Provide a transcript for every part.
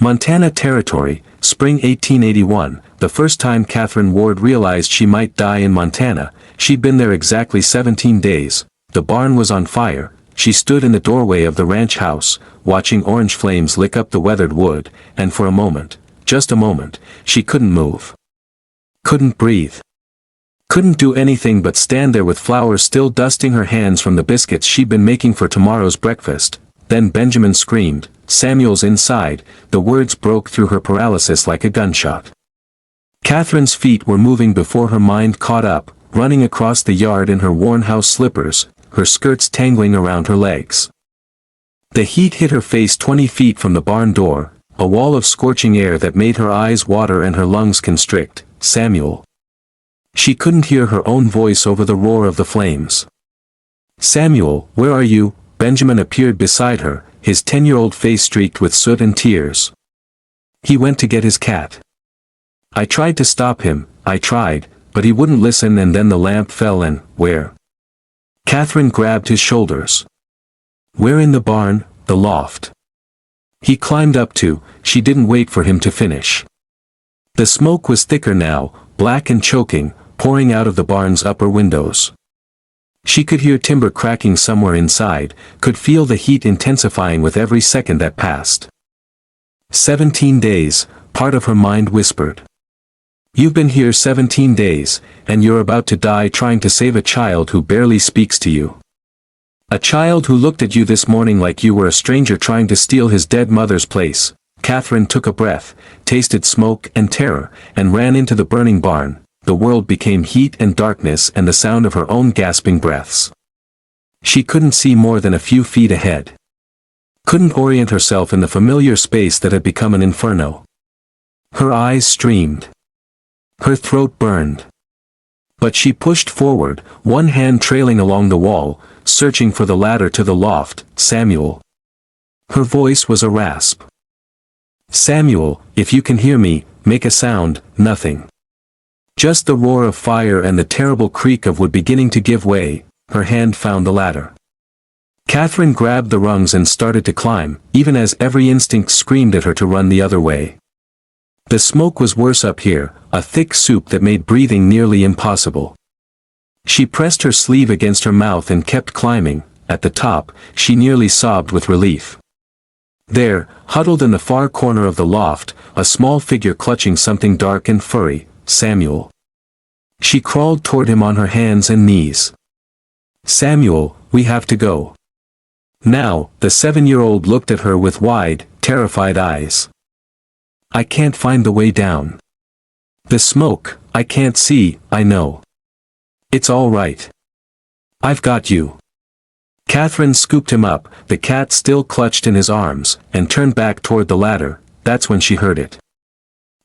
Montana Territory, spring 1881, the first time Catherine Ward realized she might die in Montana. She'd been there exactly 17 days, the barn was on fire, she stood in the doorway of the ranch house, watching orange flames lick up the weathered wood, and for a moment, just a moment, she couldn't move. Couldn't breathe. Couldn't do anything but stand there with flour still dusting her hands from the biscuits she'd been making for tomorrow's breakfast. Then Benjamin screamed, "Samuel's inside," the words broke through her paralysis like a gunshot. Catherine's feet were moving before her mind caught up, running across the yard in her worn house slippers, her skirts tangling around her legs. The heat hit her face 20 feet from the barn door, a wall of scorching air that made her eyes water and her lungs constrict. "Samuel." She couldn't hear her own voice over the roar of the flames. "Samuel, where are you?" Benjamin appeared beside her, his 10-year-old face streaked with soot and tears. "He went to get his cat. I tried to stop him, I tried, but he wouldn't listen and then the lamp fell and, where?" Catherine grabbed his shoulders. "We're in the barn, the loft." He climbed up to, she didn't wait for him to finish. The smoke was thicker now, black and choking, pouring out of the barn's upper windows. She could hear timber cracking somewhere inside, could feel the heat intensifying with every second that passed. 17 days, part of her mind whispered. "You've been here 17 days, and you're about to die trying to save a child who barely speaks to you. A child who looked at you this morning like you were a stranger trying to steal his dead mother's place." Catherine took a breath, tasted smoke and terror, and ran into the burning barn. The world became heat and darkness and the sound of her own gasping breaths. She couldn't see more than a few feet ahead. Couldn't orient herself in the familiar space that had become an inferno. Her eyes streamed. Her throat burned. But she pushed forward, one hand trailing along the wall, searching for the ladder to the loft. "Samuel." Her voice was a rasp. "Samuel, if you can hear me, make a sound." Nothing. Just the roar of fire and the terrible creak of wood beginning to give way. Her hand found the ladder. Catherine grabbed the rungs and started to climb, even as every instinct screamed at her to run the other way. The smoke was worse up here, a thick soup that made breathing nearly impossible. She pressed her sleeve against her mouth and kept climbing. At the top, she nearly sobbed with relief. There, huddled in the far corner of the loft, a small figure clutching something dark and furry. "Samuel." She crawled toward him on her hands and knees. "Samuel, we have to go." Now, the 7-year-old looked at her with wide, terrified eyes. "I can't find the way down. The smoke, I can't see, I know. It's all right. I've got you." Catherine scooped him up, the cat still clutched in his arms, and turned back toward the ladder. That's when she heard it.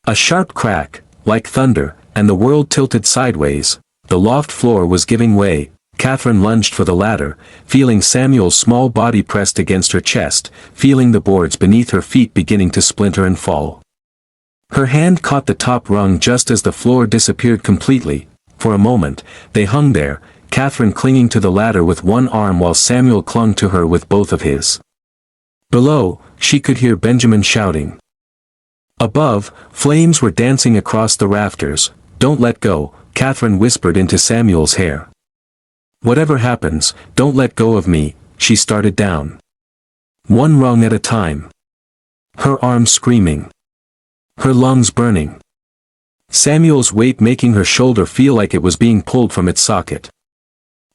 A sharp crack, like thunder, and the world tilted sideways. The loft floor was giving way. Catherine lunged for the ladder, feeling Samuel's small body pressed against her chest, feeling the boards beneath her feet beginning to splinter and fall. Her hand caught the top rung just as the floor disappeared completely. For a moment, they hung there, Catherine clinging to the ladder with one arm while Samuel clung to her with both of his. Below, she could hear Benjamin shouting. Above, flames were dancing across the rafters. "Don't let go," Catherine whispered into Samuel's hair. "Whatever happens, don't let go of me." She started down. One rung at a time. Her arms screaming. Her lungs burning. Samuel's weight making her shoulder feel like it was being pulled from its socket.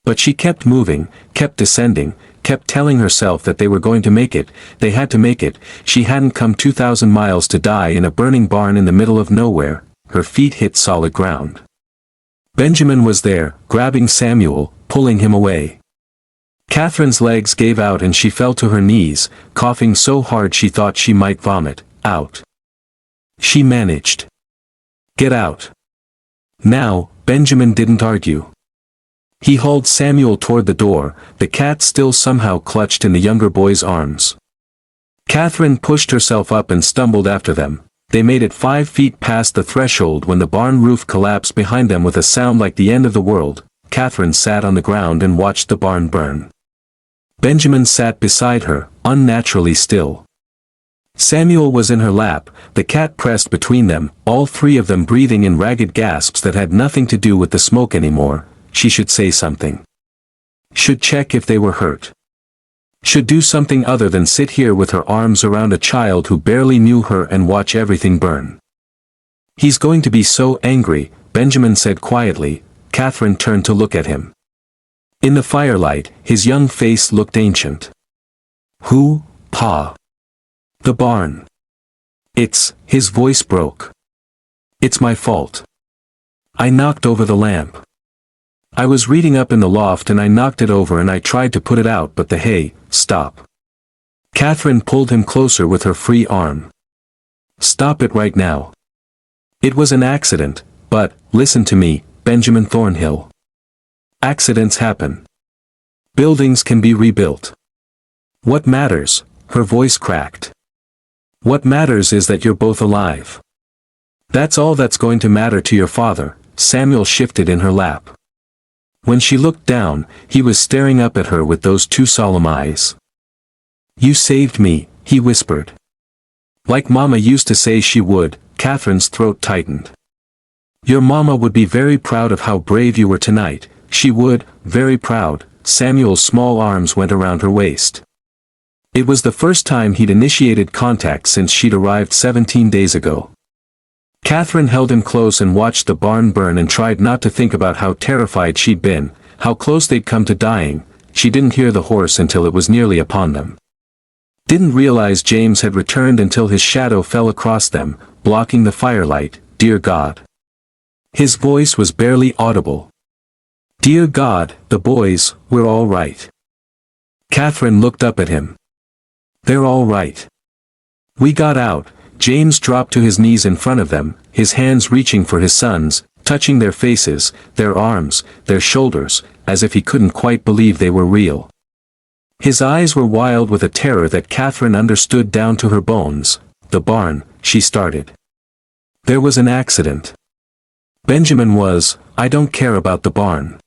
But she kept moving, kept descending, kept telling herself that they were going to make it, they had to make it. She hadn't come 2,000 miles to die in a burning barn in the middle of nowhere. Her feet hit solid ground. Benjamin was there, grabbing Samuel, pulling him away. Catherine's legs gave out and she fell to her knees, coughing so hard she thought she might vomit. Out. She managed. "Get out." Now, Benjamin didn't argue. He hauled Samuel toward the door, the cat still somehow clutched in the younger boy's arms. Catherine pushed herself up and stumbled after them. They made it 5 feet past the threshold when the barn roof collapsed behind them with a sound like the end of the world. Catherine sat on the ground and watched the barn burn. Benjamin sat beside her, unnaturally still. Samuel was in her lap, the cat pressed between them, all three of them breathing in ragged gasps that had nothing to do with the smoke anymore. She should say something. Should check if they were hurt. Should do something other than sit here with her arms around a child who barely knew her and watch everything burn. He's going to be so angry, Benjamin said quietly. Catherine turned to look at him. In the firelight, his young face looked ancient. Who, Pa? The barn. His voice broke. It's my fault. I knocked over the lamp. I was reading up in the loft and I knocked it over and I tried to put it out, but stop. Catherine pulled him closer with her free arm. Stop it right now. It was an accident, but, listen to me, Benjamin Thornhill. Accidents happen. Buildings can be rebuilt. What matters? Her voice cracked. What matters is that you're both alive. That's all that's going to matter to your father. Samuel shifted in her lap. When she looked down, he was staring up at her with those two solemn eyes. You saved me, he whispered. Like Mama used to say she would. Catherine's throat tightened. Your Mama would be very proud of how brave you were tonight. She would, very proud. Samuel's small arms went around her waist. It was the first time he'd initiated contact since she'd arrived 17 days ago. Catherine held him close and watched the barn burn and tried not to think about how terrified she'd been, how close they'd come to dying. She didn't hear the horse until it was nearly upon them. Didn't realize James had returned until his shadow fell across them, blocking the firelight. Dear God. His voice was barely audible. Dear God, the boys, we're all right. Catherine looked up at him. They're all right. We got out. James dropped to his knees in front of them, his hands reaching for his sons, touching their faces, their arms, their shoulders, as if he couldn't quite believe they were real. His eyes were wild with a terror that Catherine understood down to her bones. The barn, she started. There was an accident. Benjamin was, I don't care about the barn.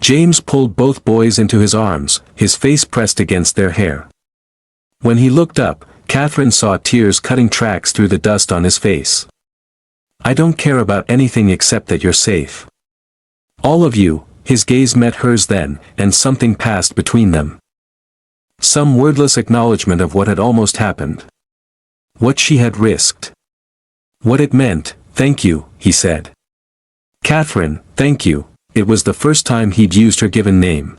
James pulled both boys into his arms, his face pressed against their hair. When he looked up, Catherine saw tears cutting tracks through the dust on his face. I don't care about anything except that you're safe. All of you. His gaze met hers then, and something passed between them. Some wordless acknowledgement of what had almost happened. What she had risked. What it meant. Thank you, he said. Catherine, thank you. It was the first time he'd used her given name.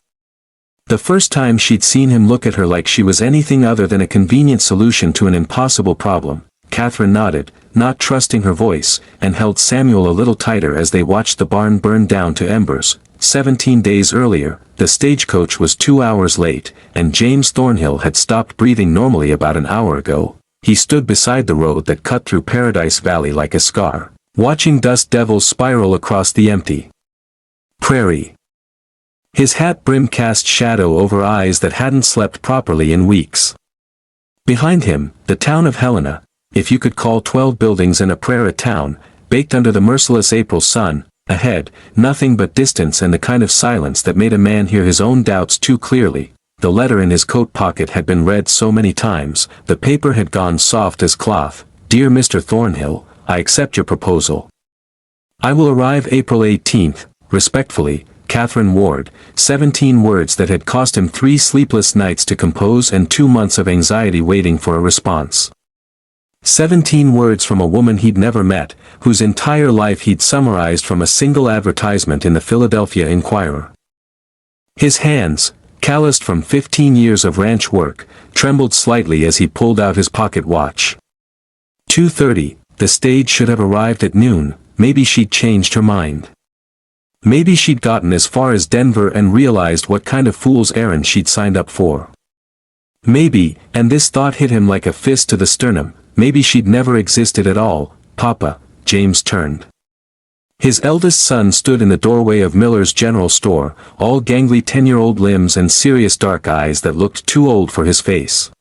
The first time she'd seen him look at her like she was anything other than a convenient solution to an impossible problem. Catherine nodded, not trusting her voice, and held Samuel a little tighter as they watched the barn burn down to embers. 17 days earlier, the stagecoach was 2 hours late, and James Thornhill had stopped breathing normally about an hour ago. He stood beside the road that cut through Paradise Valley like a scar, watching dust devils spiral across the empty prairie. His hat brim cast shadow over eyes that hadn't slept properly in weeks. Behind him, the town of Helena, if you could call 12 buildings and a prayer a town, baked under the merciless April sun. Ahead, nothing but distance and the kind of silence that made a man hear his own doubts too clearly. The letter in his coat pocket had been read so many times, the paper had gone soft as cloth. Dear Mr. Thornhill, I accept your proposal. I will arrive April 18th, respectfully, Catherine Ward. 17 words that had cost him 3 sleepless nights to compose and 2 months of anxiety waiting for a response. 17 words from a woman he'd never met, whose entire life he'd summarized from a single advertisement in the Philadelphia Inquirer. His hands, calloused from 15 years of ranch work, trembled slightly as he pulled out his pocket watch. 2:30, the stage should have arrived at noon. Maybe she'd changed her mind. Maybe she'd gotten as far as Denver and realized what kind of fool's errand she'd signed up for. Maybe, and this thought hit him like a fist to the sternum, maybe she'd never existed at all. Papa, James turned. His eldest son stood in the doorway of Miller's General Store, all gangly 10-year-old limbs and serious dark eyes that looked too old for his face.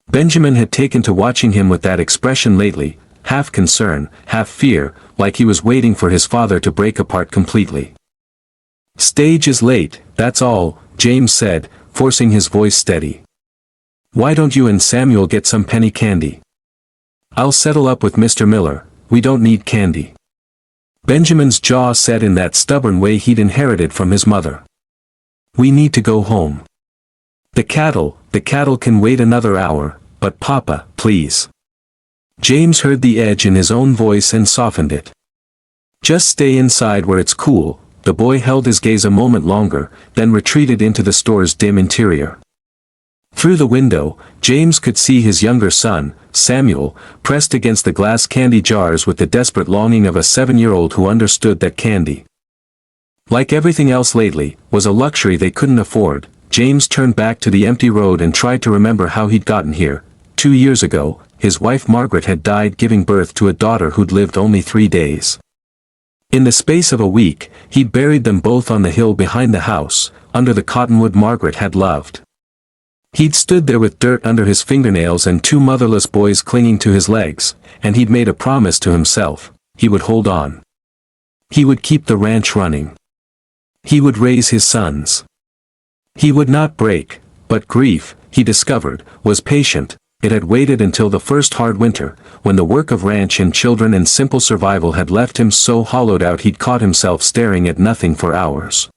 Benjamin had taken to watching him with that expression lately, half concern, half fear, like he was waiting for his father to break apart completely. Stage is late, that's all, James said, forcing his voice steady. Why don't you and Samuel get some penny candy? I'll settle up with Mr. Miller, we don't need candy. Benjamin's jaw set in that stubborn way he'd inherited from his mother. We need to go home. The cattle can wait another hour, but Papa, please. James heard the edge in his own voice and softened it. Just stay inside where it's cool. The boy held his gaze a moment longer, then retreated into the store's dim interior. Through the window, James could see his younger son, Samuel, pressed against the glass candy jars with the desperate longing of a 7-year-old who understood that candy, like everything else lately, was a luxury they couldn't afford. James turned back to the empty road and tried to remember how he'd gotten here. 2 years ago, his wife Margaret had died giving birth to a daughter who'd lived only 3 days. In the space of a week, he'd buried them both on the hill behind the house, under the cottonwood Margaret had loved. He'd stood there with dirt under his fingernails and 2 motherless boys clinging to his legs, and he'd made a promise to himself: he would hold on. He would keep the ranch running. He would raise his sons. He would not break, but grief, he discovered, was patient. It had waited until the first hard winter, when the work of ranch and children and simple survival had left him so hollowed out he'd caught himself staring at nothing for hours.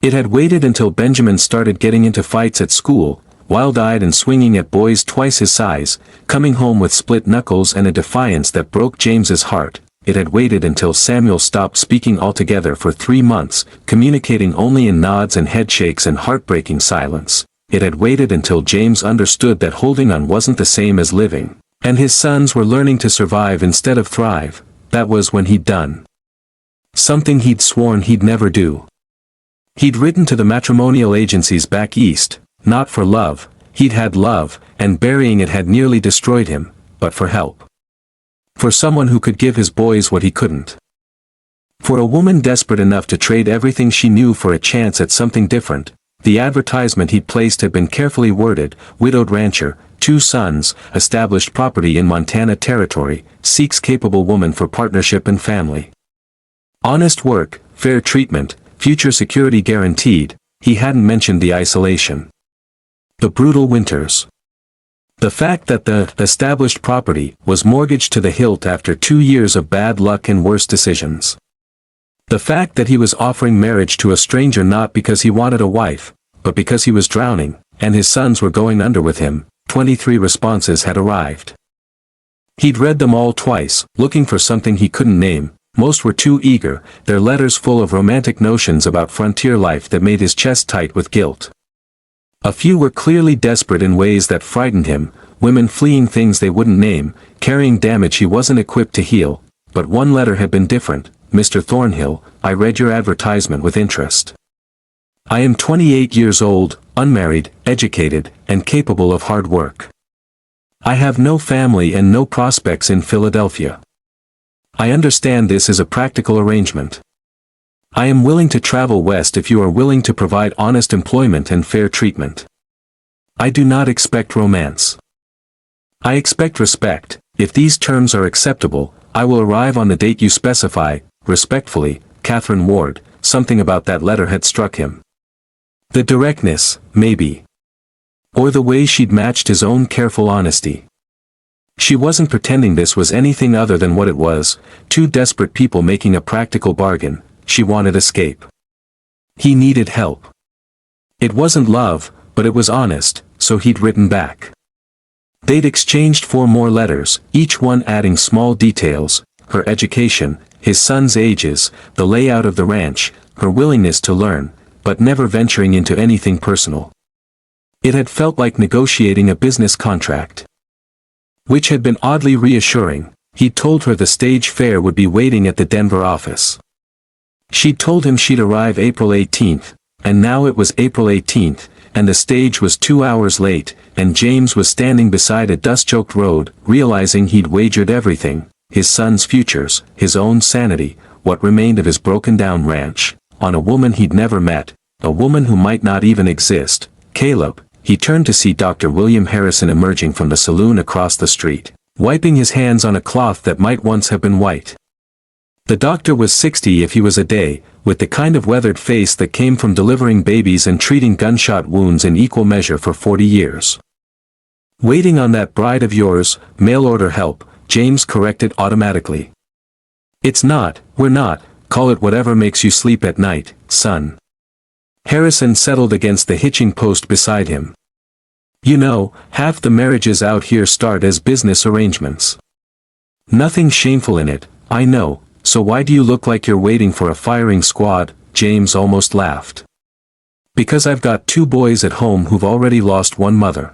It had waited until Benjamin started getting into fights at school, wild-eyed and swinging at boys twice his size, coming home with split knuckles and a defiance that broke James's heart. It had waited until Samuel stopped speaking altogether for 3 months, communicating only in nods and headshakes and heartbreaking silence. It had waited until James understood that holding on wasn't the same as living, and his sons were learning to survive instead of thrive. That was when he'd done something he'd sworn he'd never do. He'd written to the matrimonial agencies back east, not for love. He'd had love, and burying it had nearly destroyed him, but for help. For someone who could give his boys what he couldn't. For a woman desperate enough to trade everything she knew for a chance at something different. The advertisement he'd placed had been carefully worded: widowed rancher, 2 sons, established property in Montana Territory, seeks capable woman for partnership and family. Honest work, fair treatment, future security guaranteed. He hadn't mentioned the isolation. The brutal winters. The fact that the established property was mortgaged to the hilt after 2 years of bad luck and worse decisions. The fact that he was offering marriage to a stranger not because he wanted a wife, but because he was drowning, and his sons were going under with him. 23 responses had arrived. He'd read them all twice, looking for something he couldn't name. Most were too eager, their letters full of romantic notions about frontier life that made his chest tight with guilt. A few were clearly desperate in ways that frightened him, women fleeing things they wouldn't name, carrying damage he wasn't equipped to heal. But one letter had been different. Mr. Thornhill, I read your advertisement with interest. I am 28 years old, unmarried, educated, and capable of hard work. I have no family and no prospects in Philadelphia. I understand this is a practical arrangement. I am willing to travel west if you are willing to provide honest employment and fair treatment. I do not expect romance. I expect respect. If these terms are acceptable, I will arrive on the date you specify. Respectfully, Catherine Ward. Something about that letter had struck him. The directness, maybe. Or the way she'd matched his own careful honesty. She wasn't pretending this was anything other than what it was, 2 desperate people making a practical bargain. She wanted escape. He needed help. It wasn't love, but it was honest, so he'd written back. They'd exchanged 4 more letters, each one adding small details: her education, his sons' ages, the layout of the ranch, her willingness to learn, but never venturing into anything personal. It had felt like negotiating a business contract. Which had been oddly reassuring. He'd told her the stage fare would be waiting at the Denver office. She'd told him she'd arrive April 18th, and now it was April 18th, and the stage was 2 hours late, and James was standing beside a dust-choked road, realizing he'd wagered everything, his son's futures, his own sanity, what remained of his broken-down ranch, on a woman he'd never met, a woman who might not even exist. Caleb. He turned to see Dr. William Harrison emerging from the saloon across the street, wiping his hands on a cloth that might once have been white. The doctor was 60 if he was a day, with the kind of weathered face that came from delivering babies and treating gunshot wounds in equal measure for 40 years. Waiting on that bride of yours, mail order help, James corrected automatically. It's not, we're not, call it whatever makes you sleep at night, son. Harrison settled against the hitching post beside him. You know, half the marriages out here start as business arrangements. Nothing shameful in it, I know, so why do you look like you're waiting for a firing squad? James almost laughed. Because I've got 2 boys at home who've already lost one mother.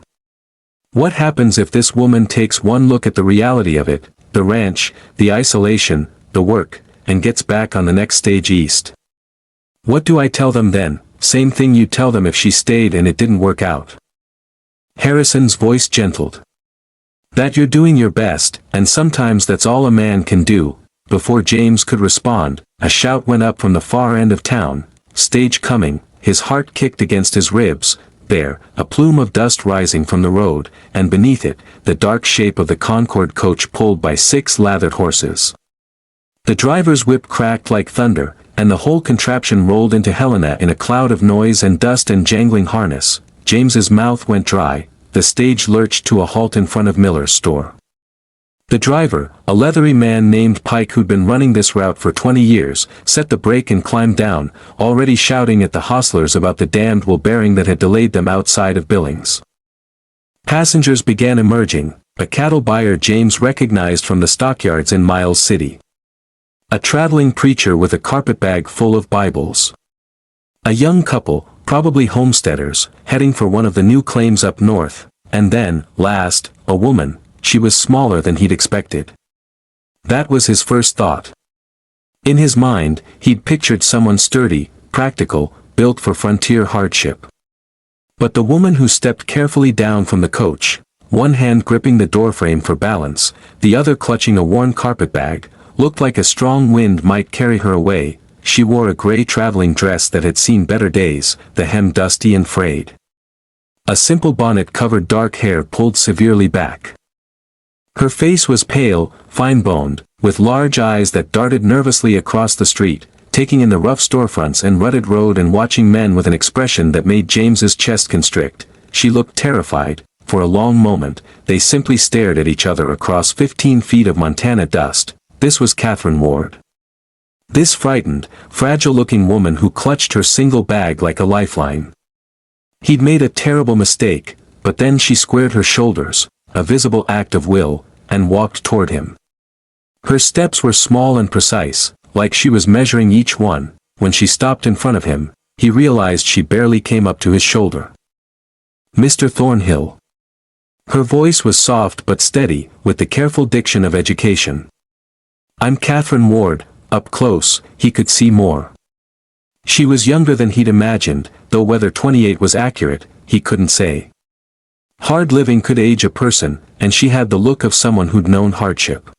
What happens if this woman takes one look at the reality of it, the ranch, the isolation, the work, and gets back on the next stage east? What do I tell them then? Same thing you'd tell them if she stayed and it didn't work out. Harrison's voice gentled. That you're doing your best, and sometimes that's all a man can do. Before James could respond, a shout went up from the far end of town. Stage coming. His heart kicked against his ribs. There, a plume of dust rising from the road, and beneath it, the dark shape of the Concord coach pulled by 6 lathered horses. The driver's whip cracked like thunder, and the whole contraption rolled into Helena in a cloud of noise and dust and jangling harness. James's mouth went dry. The stage lurched to a halt in front of Miller's store. The driver, a leathery man named Pike who'd been running this route for 20 years, set the brake and climbed down, already shouting at the hostlers about the damned wool bearing that had delayed them outside of Billings. Passengers began emerging, a cattle buyer James recognized from the stockyards in Miles City. A traveling preacher with a carpetbag full of Bibles. A young couple, probably homesteaders, heading for one of the new claims up north, and then, last, a woman. She was smaller than he'd expected. That was his first thought. In his mind, he'd pictured someone sturdy, practical, built for frontier hardship. But the woman who stepped carefully down from the coach, one hand gripping the doorframe for balance, the other clutching a worn carpetbag, looked like a strong wind might carry her away. She wore a gray traveling dress that had seen better days, the hem dusty and frayed. A simple bonnet covered dark hair pulled severely back. Her face was pale, fine-boned, with large eyes that darted nervously across the street, taking in the rough storefronts and rutted road and watching men with an expression that made James's chest constrict. She looked terrified. For a long moment, they simply stared at each other across 15 feet of Montana dust. This was Catherine Ward. This frightened, fragile-looking woman who clutched her single bag like a lifeline. He'd made a terrible mistake, but then she squared her shoulders, a visible act of will, and walked toward him. Her steps were small and precise, like she was measuring each one. When she stopped in front of him, he realized she barely came up to his shoulder. Mr. Thornhill. Her voice was soft but steady, with the careful diction of education. I'm Catherine Ward. Up close, he could see more. She was younger than he'd imagined, though whether 28 was accurate, he couldn't say. Hard living could age a person, and she had the look of someone who'd known hardship.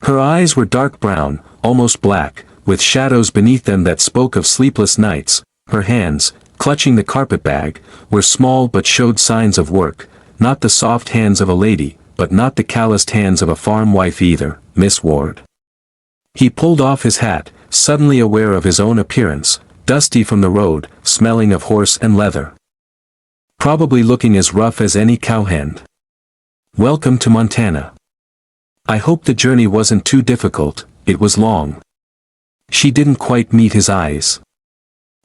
Her eyes were dark brown, almost black, with shadows beneath them that spoke of sleepless nights. Her hands, clutching the carpetbag, were small but showed signs of work, not the soft hands of a lady, but not the calloused hands of a farm wife either, Miss Ward. He pulled off his hat, suddenly aware of his own appearance, dusty from the road, smelling of horse and leather. Probably looking as rough as any cowhand. Welcome to Montana. I hope the journey wasn't too difficult. It was long. She didn't quite meet his eyes.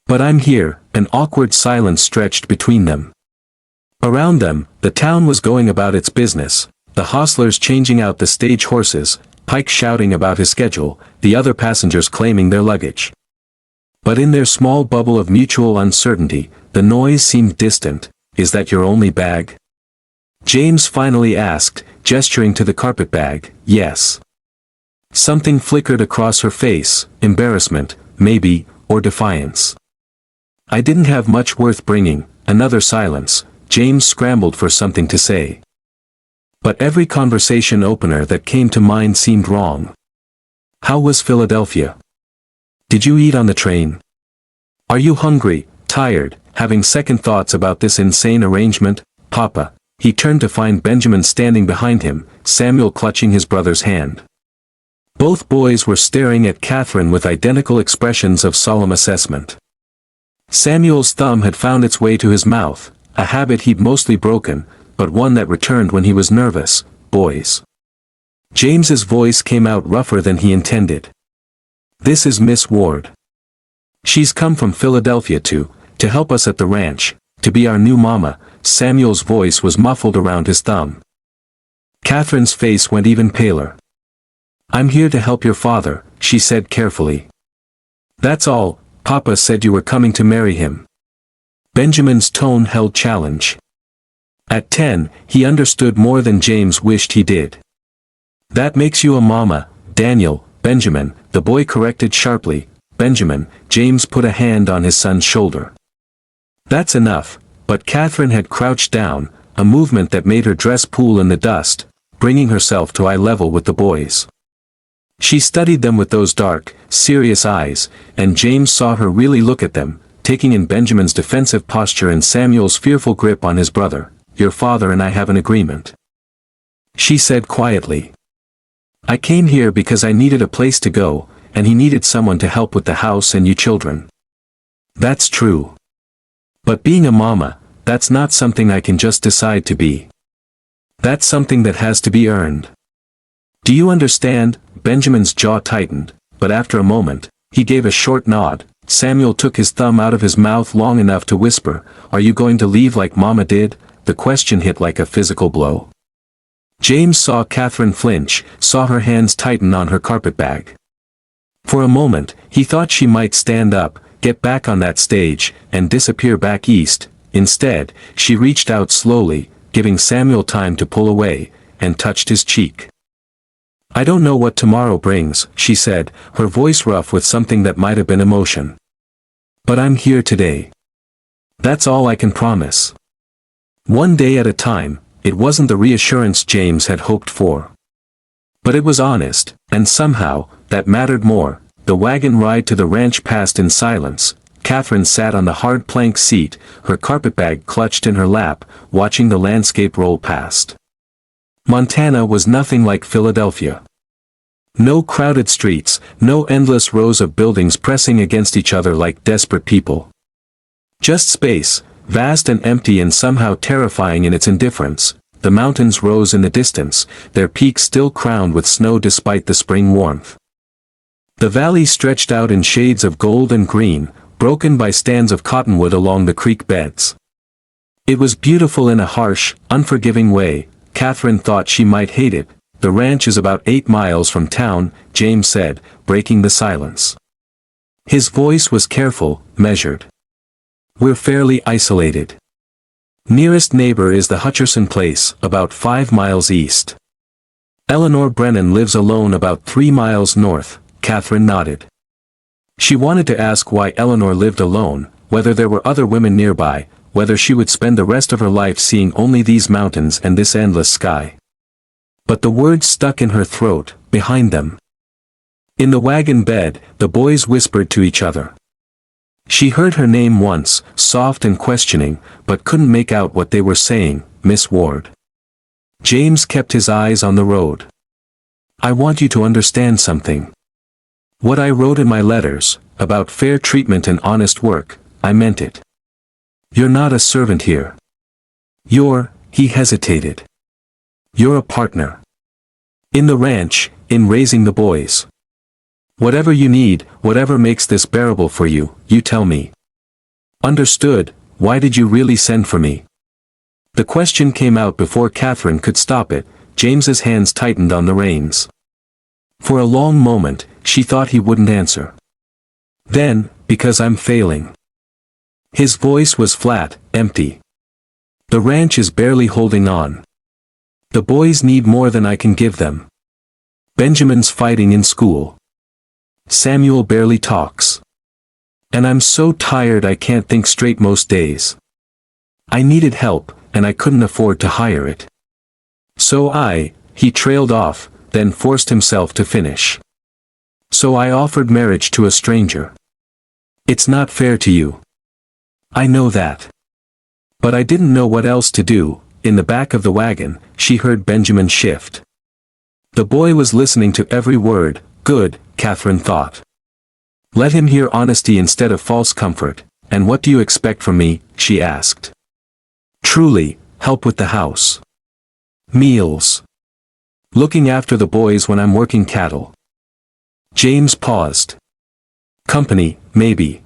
But I'm here. An awkward silence stretched between them. Around them, the town was going about its business, the hostlers changing out the stage horses, Pike shouting about his schedule, the other passengers claiming their luggage. But in their small bubble of mutual uncertainty, the noise seemed distant. Is that your only bag? James finally asked, gesturing to the carpetbag. Yes. Something flickered across her face, embarrassment, maybe, or defiance. I didn't have much worth bringing. Another silence. James scrambled for something to say. But every conversation opener that came to mind seemed wrong. How was Philadelphia? Did you eat on the train? Are you hungry, tired, having second thoughts about this insane arrangement, Papa? He turned to find Benjamin standing behind him, Samuel clutching his brother's hand. Both boys were staring at Catherine with identical expressions of solemn assessment. Samuel's thumb had found its way to his mouth, a habit he'd mostly broken, but one that returned when he was nervous. Boys. James's voice came out rougher than he intended. This is Miss Ward. She's come from Philadelphia to help us at the ranch, to be our new mama. Samuel's voice was muffled around his thumb. Catherine's face went even paler. I'm here to help your father, she said carefully. That's all. Papa said you were coming to marry him. Benjamin's tone held challenge. At 10, he understood more than James wished he did. That makes you a mama, Daniel. Benjamin, the boy corrected sharply. Benjamin. James put a hand on his son's shoulder. That's enough, but Catherine had crouched down, a movement that made her dress pool in the dust, bringing herself to eye level with the boys. She studied them with those dark, serious eyes, and James saw her really look at them, taking in Benjamin's defensive posture and Samuel's fearful grip on his brother. Your father and I have an agreement. She said quietly. I came here because I needed a place to go, and he needed someone to help with the house and you children. That's true. But being a mama, that's not something I can just decide to be. That's something that has to be earned. Do you understand? Benjamin's jaw tightened, but after a moment, he gave a short nod. Samuel took his thumb out of his mouth long enough to whisper, Are you going to leave like Mama did? The question hit like a physical blow. James saw Catherine flinch, saw her hands tighten on her carpetbag. For a moment, he thought she might stand up, get back on that stage, and disappear back east. Instead, she reached out slowly, giving Samuel time to pull away, and touched his cheek. I don't know what tomorrow brings, she said, her voice rough with something that might have been emotion. But I'm here today. That's all I can promise. One day at a time. It wasn't the reassurance James had hoped for. But it was honest, and somehow, that mattered more. The wagon ride to the ranch passed in silence. Catherine sat on the hard plank seat, her carpetbag clutched in her lap, watching the landscape roll past. Montana was nothing like Philadelphia. No crowded streets, no endless rows of buildings pressing against each other like desperate people. Just space, vast and empty and somehow terrifying in its indifference. The mountains rose in the distance, their peaks still crowned with snow despite the spring warmth. The valley stretched out in shades of gold and green, broken by stands of cottonwood along the creek beds. It was beautiful in a harsh, unforgiving way. Catherine thought she might hate it. The ranch is about 8 miles from town, James said, breaking the silence. His voice was careful, measured. We're fairly isolated. Nearest neighbor is the Hutcherson place, about 5 miles east. Eleanor Brennan lives alone about 3 miles north. Catherine nodded. She wanted to ask why Eleanor lived alone, whether there were other women nearby, whether she would spend the rest of her life seeing only these mountains and this endless sky. But the words stuck in her throat, behind them. In the wagon bed, the boys whispered to each other. She heard her name once, soft and questioning, but couldn't make out what they were saying. Miss Ward. James kept his eyes on the road. I want you to understand something. What I wrote in my letters, about fair treatment and honest work, I meant it. You're not a servant here. He hesitated. You're a partner. In the ranch, in raising the boys. Whatever you need, whatever makes this bearable for you, you tell me. Understood. Why did you really send for me? The question came out before Catherine could stop it. James's hands tightened on the reins. For a long moment, she thought he wouldn't answer. Then, because I'm failing. His voice was flat, empty. The ranch is barely holding on. The boys need more than I can give them. Benjamin's fighting in school. Samuel barely talks. And I'm so tired I can't think straight most days. I needed help, and I couldn't afford to hire it. So he trailed off, then forced himself to finish. So I offered marriage to a stranger. It's not fair to you. I know that. But I didn't know what else to do. In the back of the wagon, she heard Benjamin shift. The boy was listening to every word. Good, Catherine thought. Let him hear honesty instead of false comfort. And what do you expect from me? She asked. Truly, help with the house. Meals. Looking after the boys when I'm working cattle. James paused. Company, maybe.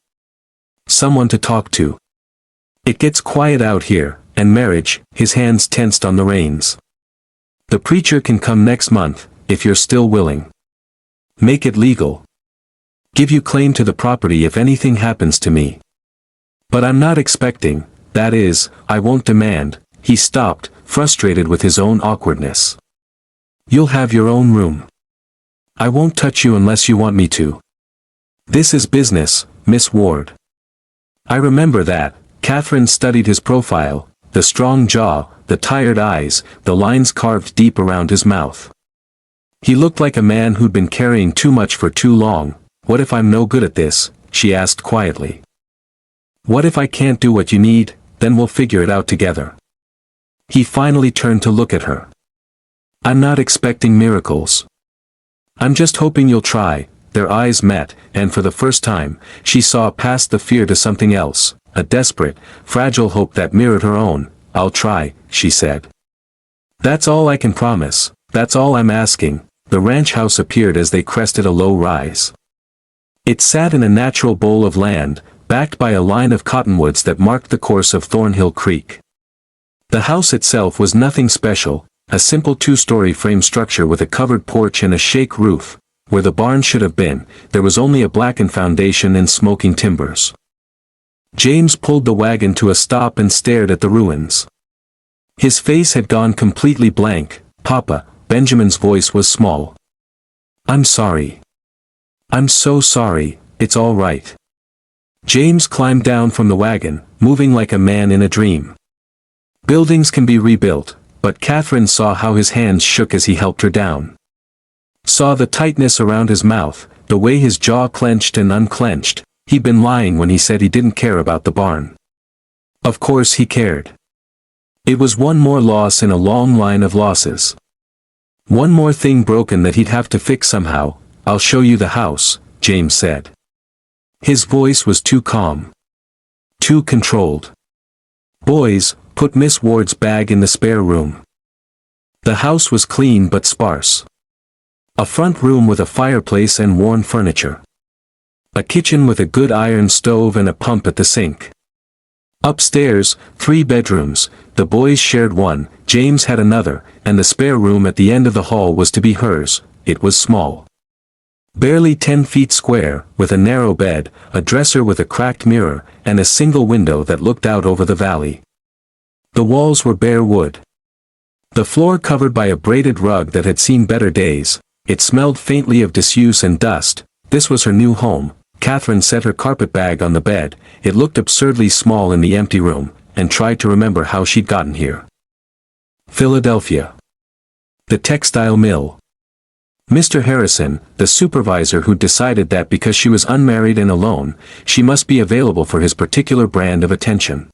Someone to talk to. It gets quiet out here, and marriage, his hands tensed on the reins. The preacher can come next month, if you're still willing. Make it legal. Give you claim to the property if anything happens to me. But I'm not expecting, that is, I won't demand. He stopped, frustrated with his own awkwardness. You'll have your own room. I won't touch you unless you want me to. This is business, Miss Ward. I remember that. Catherine studied his profile, the strong jaw, the tired eyes, the lines carved deep around his mouth. He looked like a man who'd been carrying too much for too long. What if I'm no good at this? She asked quietly. What if I can't do what you need? Then we'll figure it out together. He finally turned to look at her. I'm not expecting miracles. I'm just hoping you'll try. Their eyes met, and for the first time, she saw past the fear to something else, a desperate, fragile hope that mirrored her own. I'll try, she said. That's all I can promise, that's all I'm asking. The ranch house appeared as they crested a low rise. It sat in a natural bowl of land, backed by a line of cottonwoods that marked the course of Thornhill Creek. The house itself was nothing special, a simple two-story frame structure with a covered porch and a shake roof. Where the barn should have been, there was only a blackened foundation and smoking timbers. James pulled the wagon to a stop and stared at the ruins. His face had gone completely blank. Papa, Benjamin's voice was small. I'm sorry. I'm so sorry, it's all right. James climbed down from the wagon, moving like a man in a dream. Buildings can be rebuilt, but Catherine saw how his hands shook as he helped her down. Saw the tightness around his mouth, the way his jaw clenched and unclenched. He'd been lying when he said he didn't care about the barn. Of course he cared. It was one more loss in a long line of losses. One more thing broken that he'd have to fix somehow. I'll show you the house, James said. His voice was too calm. Too controlled. Boys, put Miss Ward's bag in the spare room. The house was clean but sparse. A front room with a fireplace and worn furniture. A kitchen with a good iron stove and a pump at the sink. Upstairs, 3 bedrooms, the boys shared one, James had another, and the spare room at the end of the hall was to be hers. It was small. Barely 10 feet square, with a narrow bed, a dresser with a cracked mirror, and a single window that looked out over the valley. The walls were bare wood. The floor covered by a braided rug that had seen better days. It smelled faintly of disuse and dust. This was her new home. Catherine set her carpetbag on the bed. It looked absurdly small in the empty room, and tried to remember how she'd gotten here. Philadelphia. The textile mill. Mr. Harrison, the supervisor who decided that because she was unmarried and alone, she must be available for his particular brand of attention.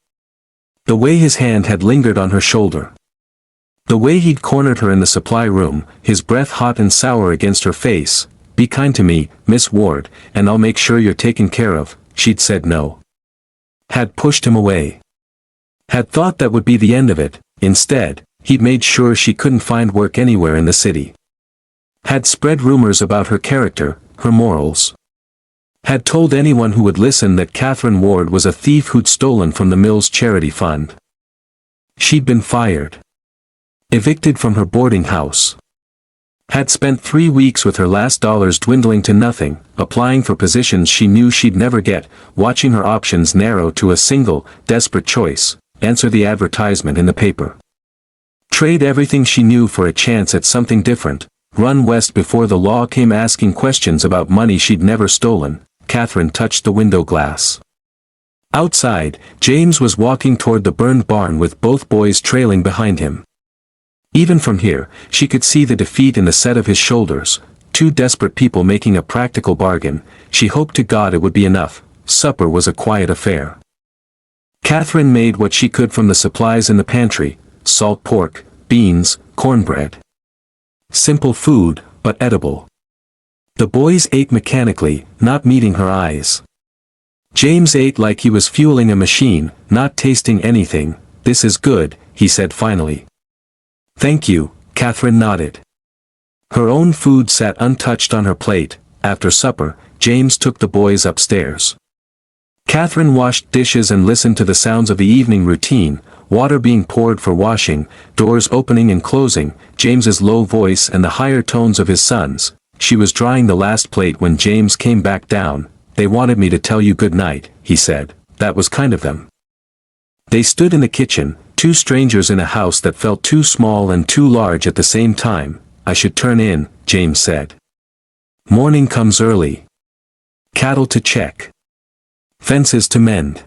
The way his hand had lingered on her shoulder. The way he'd cornered her in the supply room, his breath hot and sour against her face. Be kind to me, Miss Ward, and I'll make sure you're taken care of. She'd said no. Had pushed him away. Had thought that would be the end of it. Instead, he'd made sure she couldn't find work anywhere in the city. Had spread rumors about her character, her morals. Had told anyone who would listen that Catherine Ward was a thief who'd stolen from the mill's charity fund. She'd been fired. Evicted from her boarding house. Had spent 3 weeks with her last dollars dwindling to nothing, applying for positions she knew she'd never get, watching her options narrow to a single, desperate choice: answer the advertisement in the paper. Trade everything she knew for a chance at something different, run west before the law came asking questions about money she'd never stolen. Catherine touched the window glass. Outside, James was walking toward the burned barn with both boys trailing behind him. Even from here, she could see the defeat in the set of his shoulders. 2 desperate people making a practical bargain. She hoped to God it would be enough. Supper was a quiet affair. Catherine made what she could from the supplies in the pantry: salt pork, beans, cornbread. Simple food, but edible. The boys ate mechanically, not meeting her eyes. James ate like he was fueling a machine, not tasting anything. This is good, he said finally. Thank you, Catherine nodded. Her own food sat untouched on her plate. After supper, James took the boys upstairs. Catherine washed dishes and listened to the sounds of the evening routine, water being poured for washing, doors opening and closing, James's low voice and the higher tones of his sons. She was drying the last plate when James came back down. They wanted me to tell you good night, he said. That was kind of them. They stood in the kitchen, two strangers in a house that felt too small and too large at the same time. I should turn in, James said. Morning comes early. Cattle to check. Fences to mend.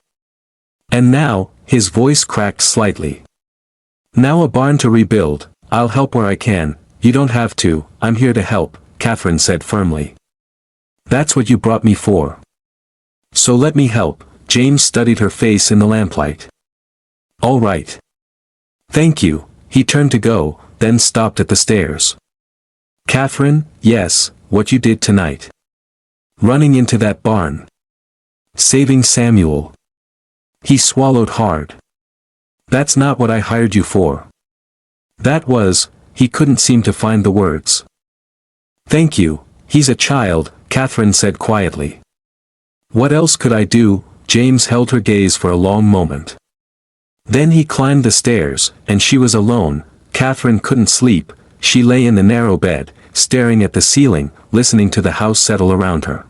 And now, his voice cracked slightly. Now a barn to rebuild. I'll help where I can. You don't have to, I'm here to help, Catherine said firmly. That's what you brought me for. So let me help. James studied her face in the lamplight. All right. Thank you. He turned to go, then stopped at the stairs. Catherine, yes, what you did tonight. Running into that barn. Saving Samuel. He swallowed hard. That's not what I hired you for. That was, he couldn't seem to find the words. Thank you, he's a child, Catherine said quietly. What else could I do? James held her gaze for a long moment. Then he climbed the stairs, and she was alone. Catherine couldn't sleep. She lay in the narrow bed, staring at the ceiling, listening to the house settle around her.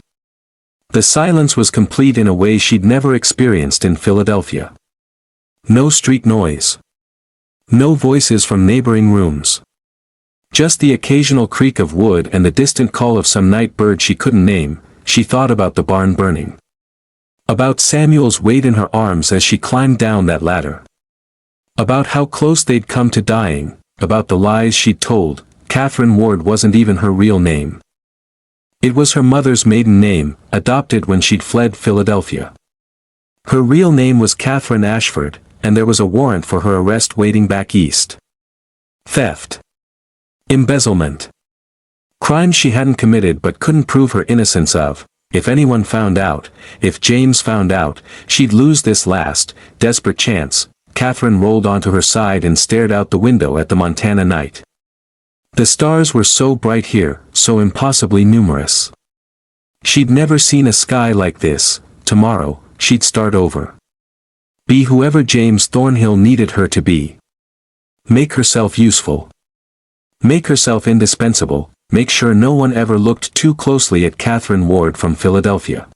The silence was complete in a way she'd never experienced in Philadelphia. No street noise. No voices from neighboring rooms. Just the occasional creak of wood and the distant call of some night bird she couldn't name. She thought about the barn burning. About Samuel's weight in her arms as she climbed down that ladder. About how close they'd come to dying, about the lies she'd told. Catherine Ward wasn't even her real name. It was her mother's maiden name, adopted when she'd fled Philadelphia. Her real name was Catherine Ashford, and there was a warrant for her arrest waiting back east. Theft. Embezzlement. Crimes she hadn't committed but couldn't prove her innocence of. If anyone found out, if James found out, she'd lose this last, desperate chance. Catherine rolled onto her side and stared out the window at the Montana night. The stars were so bright here, so impossibly numerous. She'd never seen a sky like this. Tomorrow, she'd start over. Be whoever James Thornhill needed her to be. Make herself useful. Make herself indispensable. Make sure no one ever looked too closely at Catherine Ward from Philadelphia.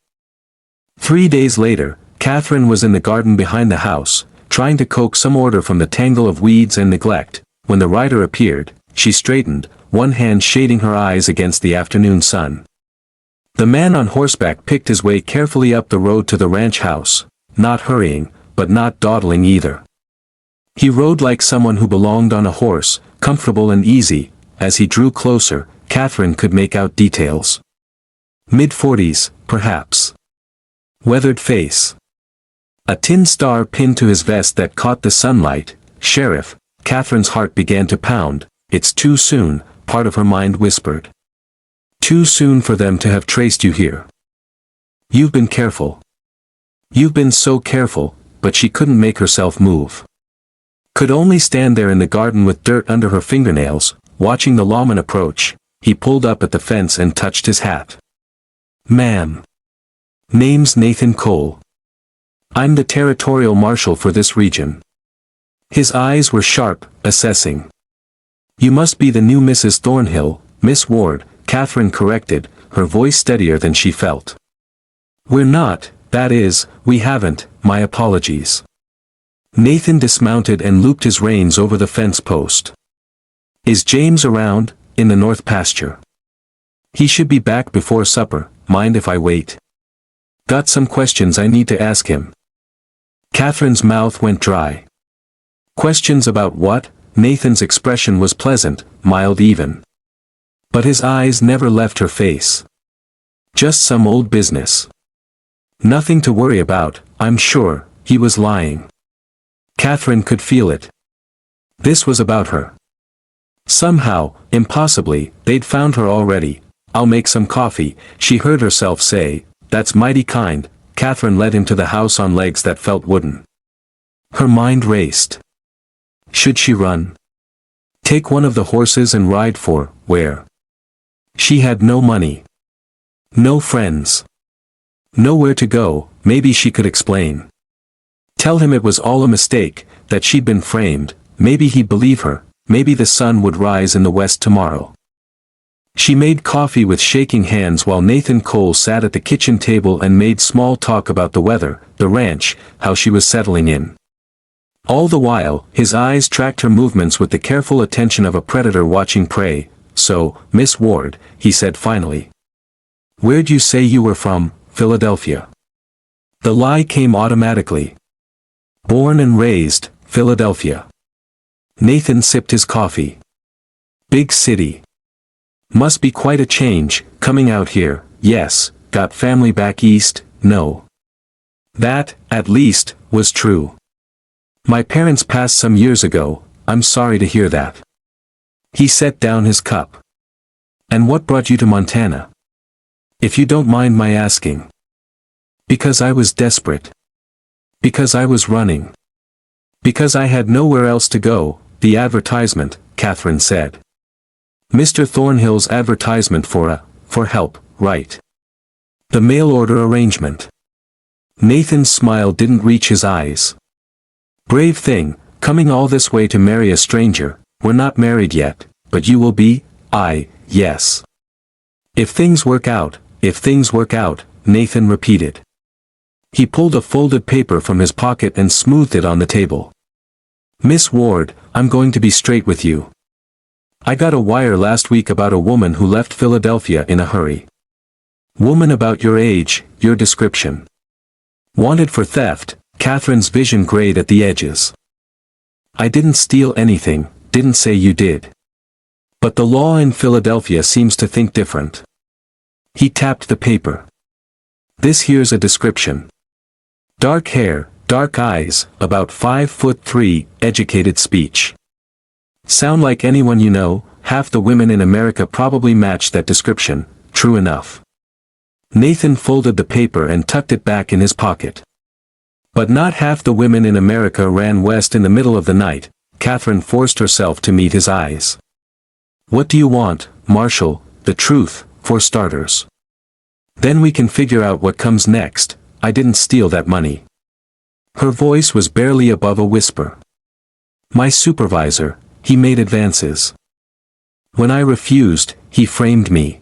3 days later, Catherine was in the garden behind the house, trying to coax some order from the tangle of weeds and neglect. When the rider appeared, she straightened, one hand shading her eyes against the afternoon sun. The man on horseback picked his way carefully up the road to the ranch house, not hurrying, but not dawdling either. He rode like someone who belonged on a horse, comfortable and easy. As he drew closer, Catherine could make out details. Mid-40s, perhaps. Weathered face. A tin star pinned to his vest that caught the sunlight. Sheriff. Catherine's heart began to pound. It's too soon, part of her mind whispered. Too soon for them to have traced you here. You've been careful. You've been so careful, but she couldn't make herself move. Could only stand there in the garden with dirt under her fingernails, watching the lawman approach. He pulled up at the fence and touched his hat. Ma'am. Name's Nathan Cole. I'm the territorial marshal for this region. His eyes were sharp, assessing. You must be the new Mrs. Thornhill, Miss Ward, Catherine corrected, her voice steadier than she felt. We're not, that is, we haven't, my apologies. Nathan dismounted and looped his reins over the fence post. Is James around, in the north pasture? He should be back before supper, mind if I wait? Got some questions I need to ask him. Catherine's mouth went dry. Questions about what? Nathan's expression was pleasant, mild even. But his eyes never left her face. Just some old business. Nothing to worry about, I'm sure. He was lying. Catherine could feel it. This was about her. Somehow, impossibly, they'd found her already. I'll make some coffee, she heard herself say. That's mighty kind. Catherine led him to the house on legs that felt wooden. Her mind raced. Should she run? Take one of the horses and ride for, where? She had no money. No friends. Nowhere to go. Maybe she could explain. Tell him it was all a mistake, that she'd been framed. Maybe he'd believe her. Maybe the sun would rise in the west tomorrow. She made coffee with shaking hands while Nathan Cole sat at the kitchen table and made small talk about the weather, the ranch, how she was settling in. All the while, his eyes tracked her movements with the careful attention of a predator watching prey. So, Miss Ward, he said finally. Where'd you say you were from? Philadelphia. The lie came automatically. Born and raised, Philadelphia. Nathan sipped his coffee. Big city. Must be quite a change, coming out here. Yes. Got family back east? No. That, at least, was true. My parents passed some years ago. I'm sorry to hear that. He set down his cup. And what brought you to Montana? If you don't mind my asking. Because I was desperate. Because I was running. Because I had nowhere else to go. The advertisement, Catherine said. Mr. Thornhill's advertisement for help, right? The mail order arrangement. Nathan's smile didn't reach his eyes. Brave thing, coming all this way to marry a stranger. We're not married yet, but you will be. Yes. If things work out, Nathan repeated. He pulled a folded paper from his pocket and smoothed it on the table. Miss Ward, I'm going to be straight with you. I got a wire last week about a woman who left Philadelphia in a hurry. Woman about your age, your description. Wanted for theft. Catherine's vision grayed at the edges. I didn't steal anything, didn't say you did. But the law in Philadelphia seems to think different. He tapped the paper. This here's a description. Dark hair, dark eyes, about 5'3", educated speech. Sound like anyone you know? Half the women in America probably match that description. True enough. Nathan folded the paper and tucked it back in his pocket. But not half the women in America ran west in the middle of the night. Catherine forced herself to meet his eyes. What do you want, Marshal? The truth, for starters. Then we can figure out what comes next. I didn't steal that money. Her voice was barely above a whisper. My supervisor, he made advances. When I refused, he framed me.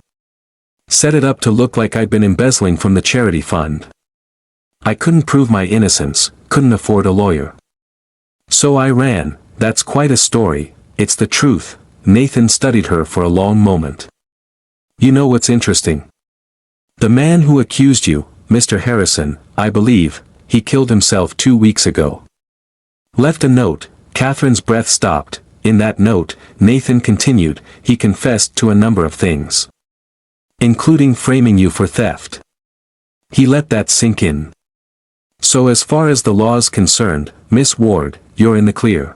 Set it up to look like I'd been embezzling from the charity fund. I couldn't prove my innocence, couldn't afford a lawyer. So I ran. That's quite a story. It's the truth. Nathan studied her for a long moment. You know what's interesting? The man who accused you, Mr. Harrison, I believe, he killed himself 2 weeks ago. Left a note. Catherine's breath stopped. In that note, Nathan continued, he confessed to a number of things. Including framing you for theft. He let that sink in. So as far as the law's concerned, Miss Ward, you're in the clear.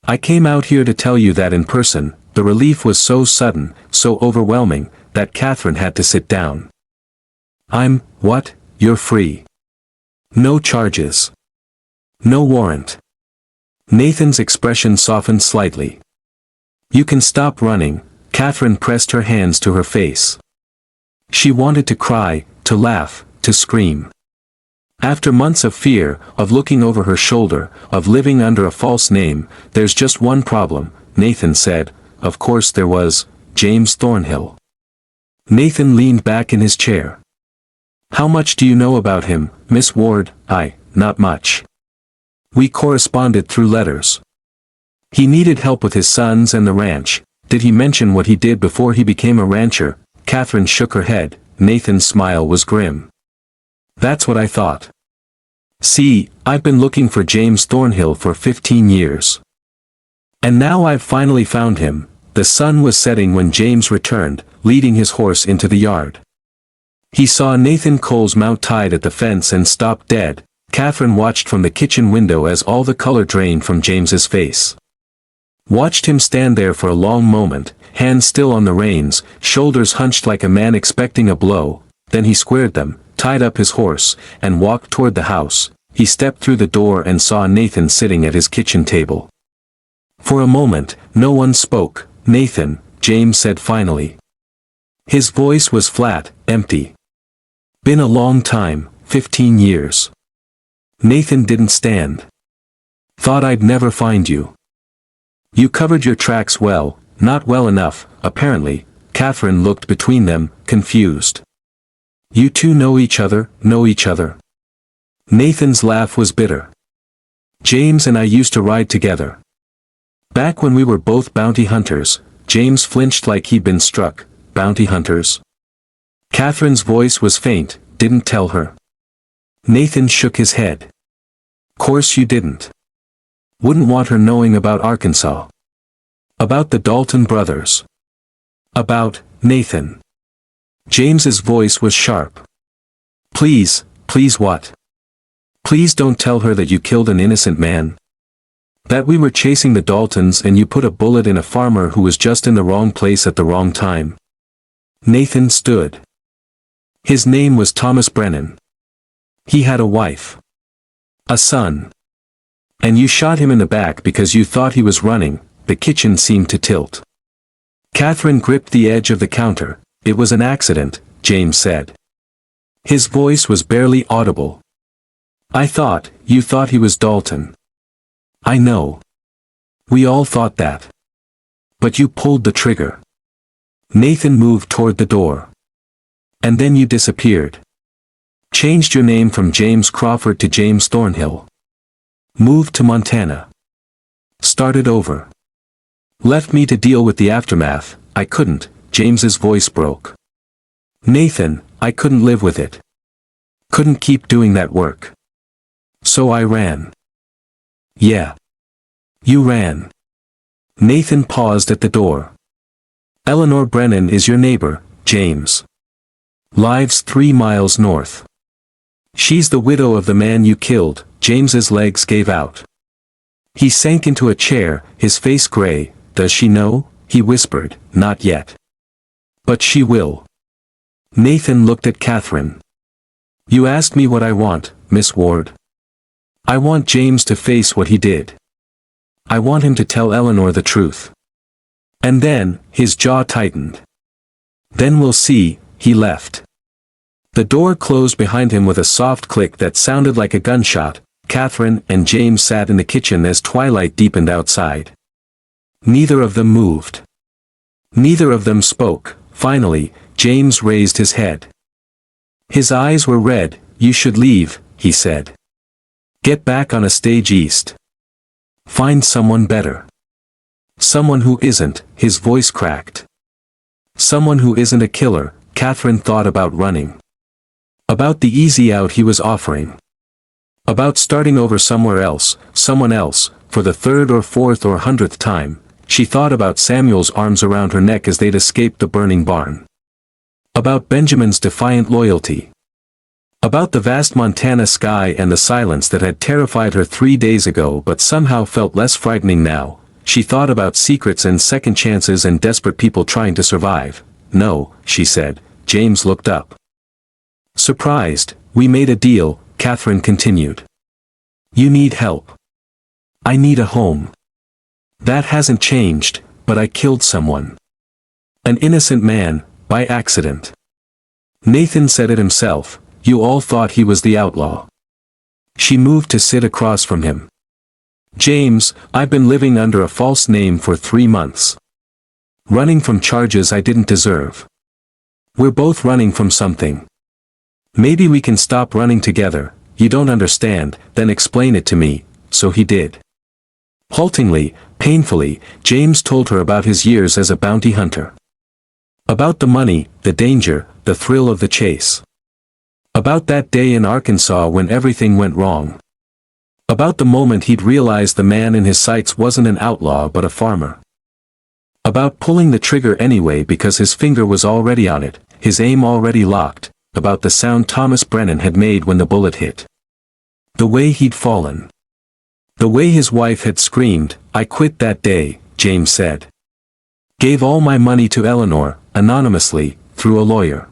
I came out here to tell you that in person. The relief was so sudden, so overwhelming, that Catherine had to sit down. What? You're free. No charges. No warrant. Nathan's expression softened slightly. You can stop running. Catherine pressed her hands to her face. She wanted to cry, to laugh, to scream. After months of fear, of looking over her shoulder, of living under a false name, there's just one problem, Nathan said. Of course there was, James Thornhill. Nathan leaned back in his chair. How much do you know about him, Miss Ward? Not much. We corresponded through letters. He needed help with his sons and the ranch. Did he mention what he did before he became a rancher? Catherine shook her head. Nathan's smile was grim. That's what I thought. See, I've been looking for James Thornhill for 15 years. And now I've finally found him. The sun was setting when James returned, leading his horse into the yard. He saw Nathan Cole's mount tied at the fence and stopped dead. Catherine watched from the kitchen window as all the color drained from James's face. Watched him stand there for a long moment, hands still on the reins, shoulders hunched like a man expecting a blow. Then he squared them, tied up his horse, and walked toward the house. He stepped through the door and saw Nathan sitting at his kitchen table. For a moment, no one spoke. Nathan, James said finally. His voice was flat, empty. Been a long time, 15 years. Nathan didn't stand. Thought I'd never find you. You covered your tracks well, not well enough, apparently. Catherine looked between them, confused. You two know each other, know each other. Nathan's laugh was bitter. James and I used to ride together. Back when we were both bounty hunters. James flinched like he'd been struck. Bounty hunters? Catherine's voice was faint. Didn't tell her. Nathan shook his head. Course you didn't. Wouldn't want her knowing about Arkansas. About the Dalton brothers. About Nathan. James's voice was sharp. Please, please what? Please don't tell her that you killed an innocent man. That we were chasing the Daltons and you put a bullet in a farmer who was just in the wrong place at the wrong time. Nathan stood. His name was Thomas Brennan. He had a wife. A son. And you shot him in the back because you thought he was running. The kitchen seemed to tilt. Catherine gripped the edge of the counter. It was an accident, James said. His voice was barely audible. I thought, you thought he was Dalton. I know. We all thought that. But you pulled the trigger. Nathan moved toward the door. And then you disappeared. Changed your name from James Crawford to James Thornhill. Moved to Montana. Started over. Left me to deal with the aftermath. I couldn't. James's voice broke. Nathan, I couldn't live with it. Couldn't keep doing that work. So I ran. Yeah. You ran. Nathan paused at the door. Eleanor Brennan is your neighbor, James. Lives 3 miles north. She's the widow of the man you killed. James's legs gave out. He sank into a chair, his face gray. Does she know? He whispered, not yet. But she will. Nathan looked at Catherine. You asked me what I want, Miss Ward. I want James to face what he did. I want him to tell Eleanor the truth. And then, his jaw tightened. Then we'll see. He left. The door closed behind him with a soft click that sounded like a gunshot. Catherine and James sat in the kitchen as twilight deepened outside. Neither of them moved. Neither of them spoke. Finally, James raised his head. His eyes were red. You should leave, he said. Get back on a stage east. Find someone better. Someone who isn't, his voice cracked. Someone who isn't a killer. Catherine thought about running. About the easy out he was offering. About starting over somewhere else, someone else, for the 3rd or 4th or 100th time. She thought about Samuel's arms around her neck as they'd escaped the burning barn. About Benjamin's defiant loyalty. About the vast Montana sky and the silence that had terrified her 3 days ago but somehow felt less frightening now. She thought about secrets and second chances and desperate people trying to survive. No, she said. James looked up. Surprised, we made a deal, Catherine continued. You need help. I need a home. That hasn't changed, but I killed someone. An innocent man, by accident. Nathan said it himself. You all thought he was the outlaw. She moved to sit across from him. James, I've been living under a false name for 3 months. Running from charges I didn't deserve. We're both running from something. Maybe we can stop running together. You don't understand, then explain it to me. So he did. Haltingly, painfully, James told her about his years as a bounty hunter. About the money, the danger, the thrill of the chase. About that day in Arkansas when everything went wrong. About the moment he'd realized the man in his sights wasn't an outlaw but a farmer. About pulling the trigger anyway because his finger was already on it, his aim already locked. About the sound Thomas Brennan had made when the bullet hit. The way he'd fallen. The way his wife had screamed. I quit that day, James said. Gave all my money to Eleanor, anonymously, through a lawyer.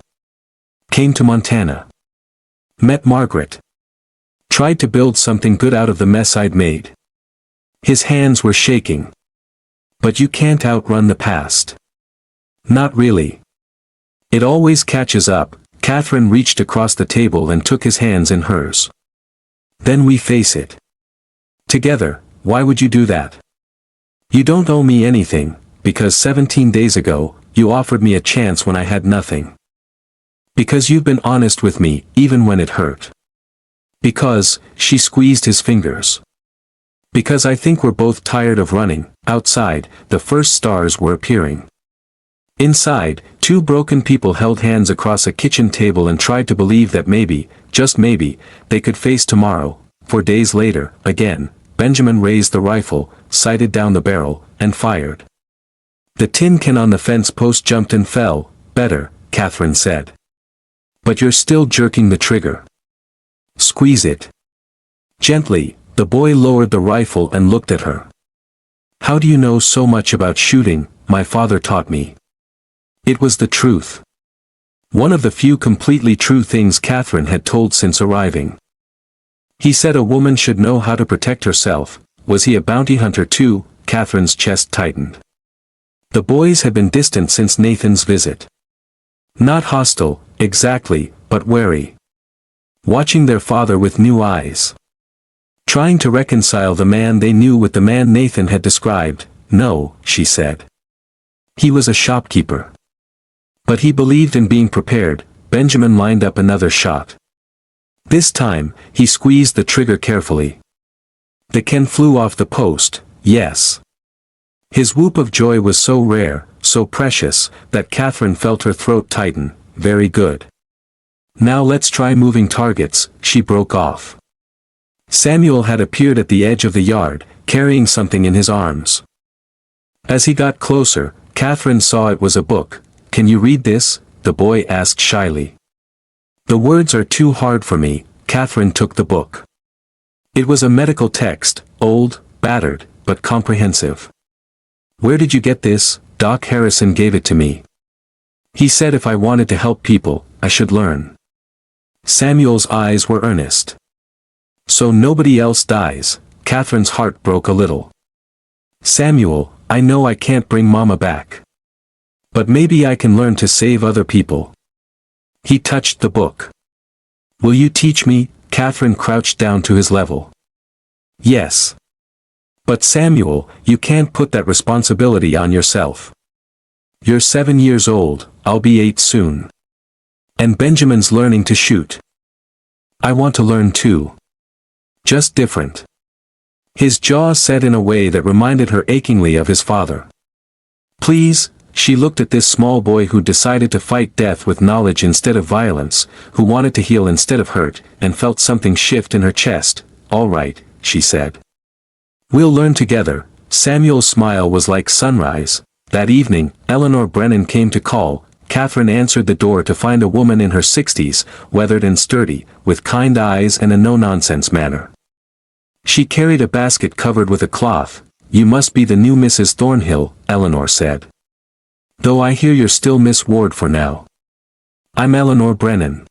Came to Montana. Met Margaret. Tried to build something good out of the mess I'd made. His hands were shaking. But you can't outrun the past. Not really. It always catches up. Catherine reached across the table and took his hands in hers. Then we face it. Together. Why would you do that? You don't owe me anything, because 17 days ago, you offered me a chance when I had nothing. Because you've been honest with me, even when it hurt. Because, she squeezed his fingers. Because I think we're both tired of running. Outside, the first stars were appearing. Inside, two broken people held hands across a kitchen table and tried to believe that maybe, just maybe, they could face tomorrow. 4 days later, again, Benjamin raised the rifle, sighted down the barrel, and fired. The tin can on the fence post jumped and fell. Better, Catherine said. But you're still jerking the trigger. Squeeze it. Gently, the boy lowered the rifle and looked at her. How do you know so much about shooting? My father taught me. It was the truth. One of the few completely true things Catherine had told since arriving. He said a woman should know how to protect herself. Was he a bounty hunter too? Catherine's chest tightened. The boys had been distant since Nathan's visit. Not hostile, exactly, but wary. Watching their father with new eyes. Trying to reconcile the man they knew with the man Nathan had described. No, she said. He was a shopkeeper. But he believed in being prepared. Benjamin lined up another shot. This time, he squeezed the trigger carefully. The can flew off the post, yes. His whoop of joy was so rare, so precious, that Catherine felt her throat tighten. Very good. Now let's try moving targets, she broke off. Samuel had appeared at the edge of the yard, carrying something in his arms. As he got closer, Catherine saw it was a book. Can you read this? The boy asked shyly. The words are too hard for me. Catherine took the book. It was a medical text, old, battered, but comprehensive. Where did you get this? Doc Harrison gave it to me. He said if I wanted to help people, I should learn. Samuel's eyes were earnest. So nobody else dies. Catherine's heart broke a little. Samuel, I know I can't bring Mama back. But maybe I can learn to save other people. He touched the book. Will you teach me? Catherine crouched down to his level. Yes. But Samuel, you can't put that responsibility on yourself. You're 7 years old, I'll be 8 soon. And Benjamin's learning to shoot. I want to learn too. Just different. His jaw set in a way that reminded her achingly of his father. Please, she looked at this small boy who decided to fight death with knowledge instead of violence, who wanted to heal instead of hurt, and felt something shift in her chest. All right, she said. We'll learn together. Samuel's smile was like sunrise. That evening, Eleanor Brennan came to call. Catherine answered the door to find a woman in her 60s, weathered and sturdy, with kind eyes and a no-nonsense manner. She carried a basket covered with a cloth. You must be the new Mrs. Thornhill, Eleanor said. Though I hear you're still Miss Ward for now. I'm Eleanor Brennan.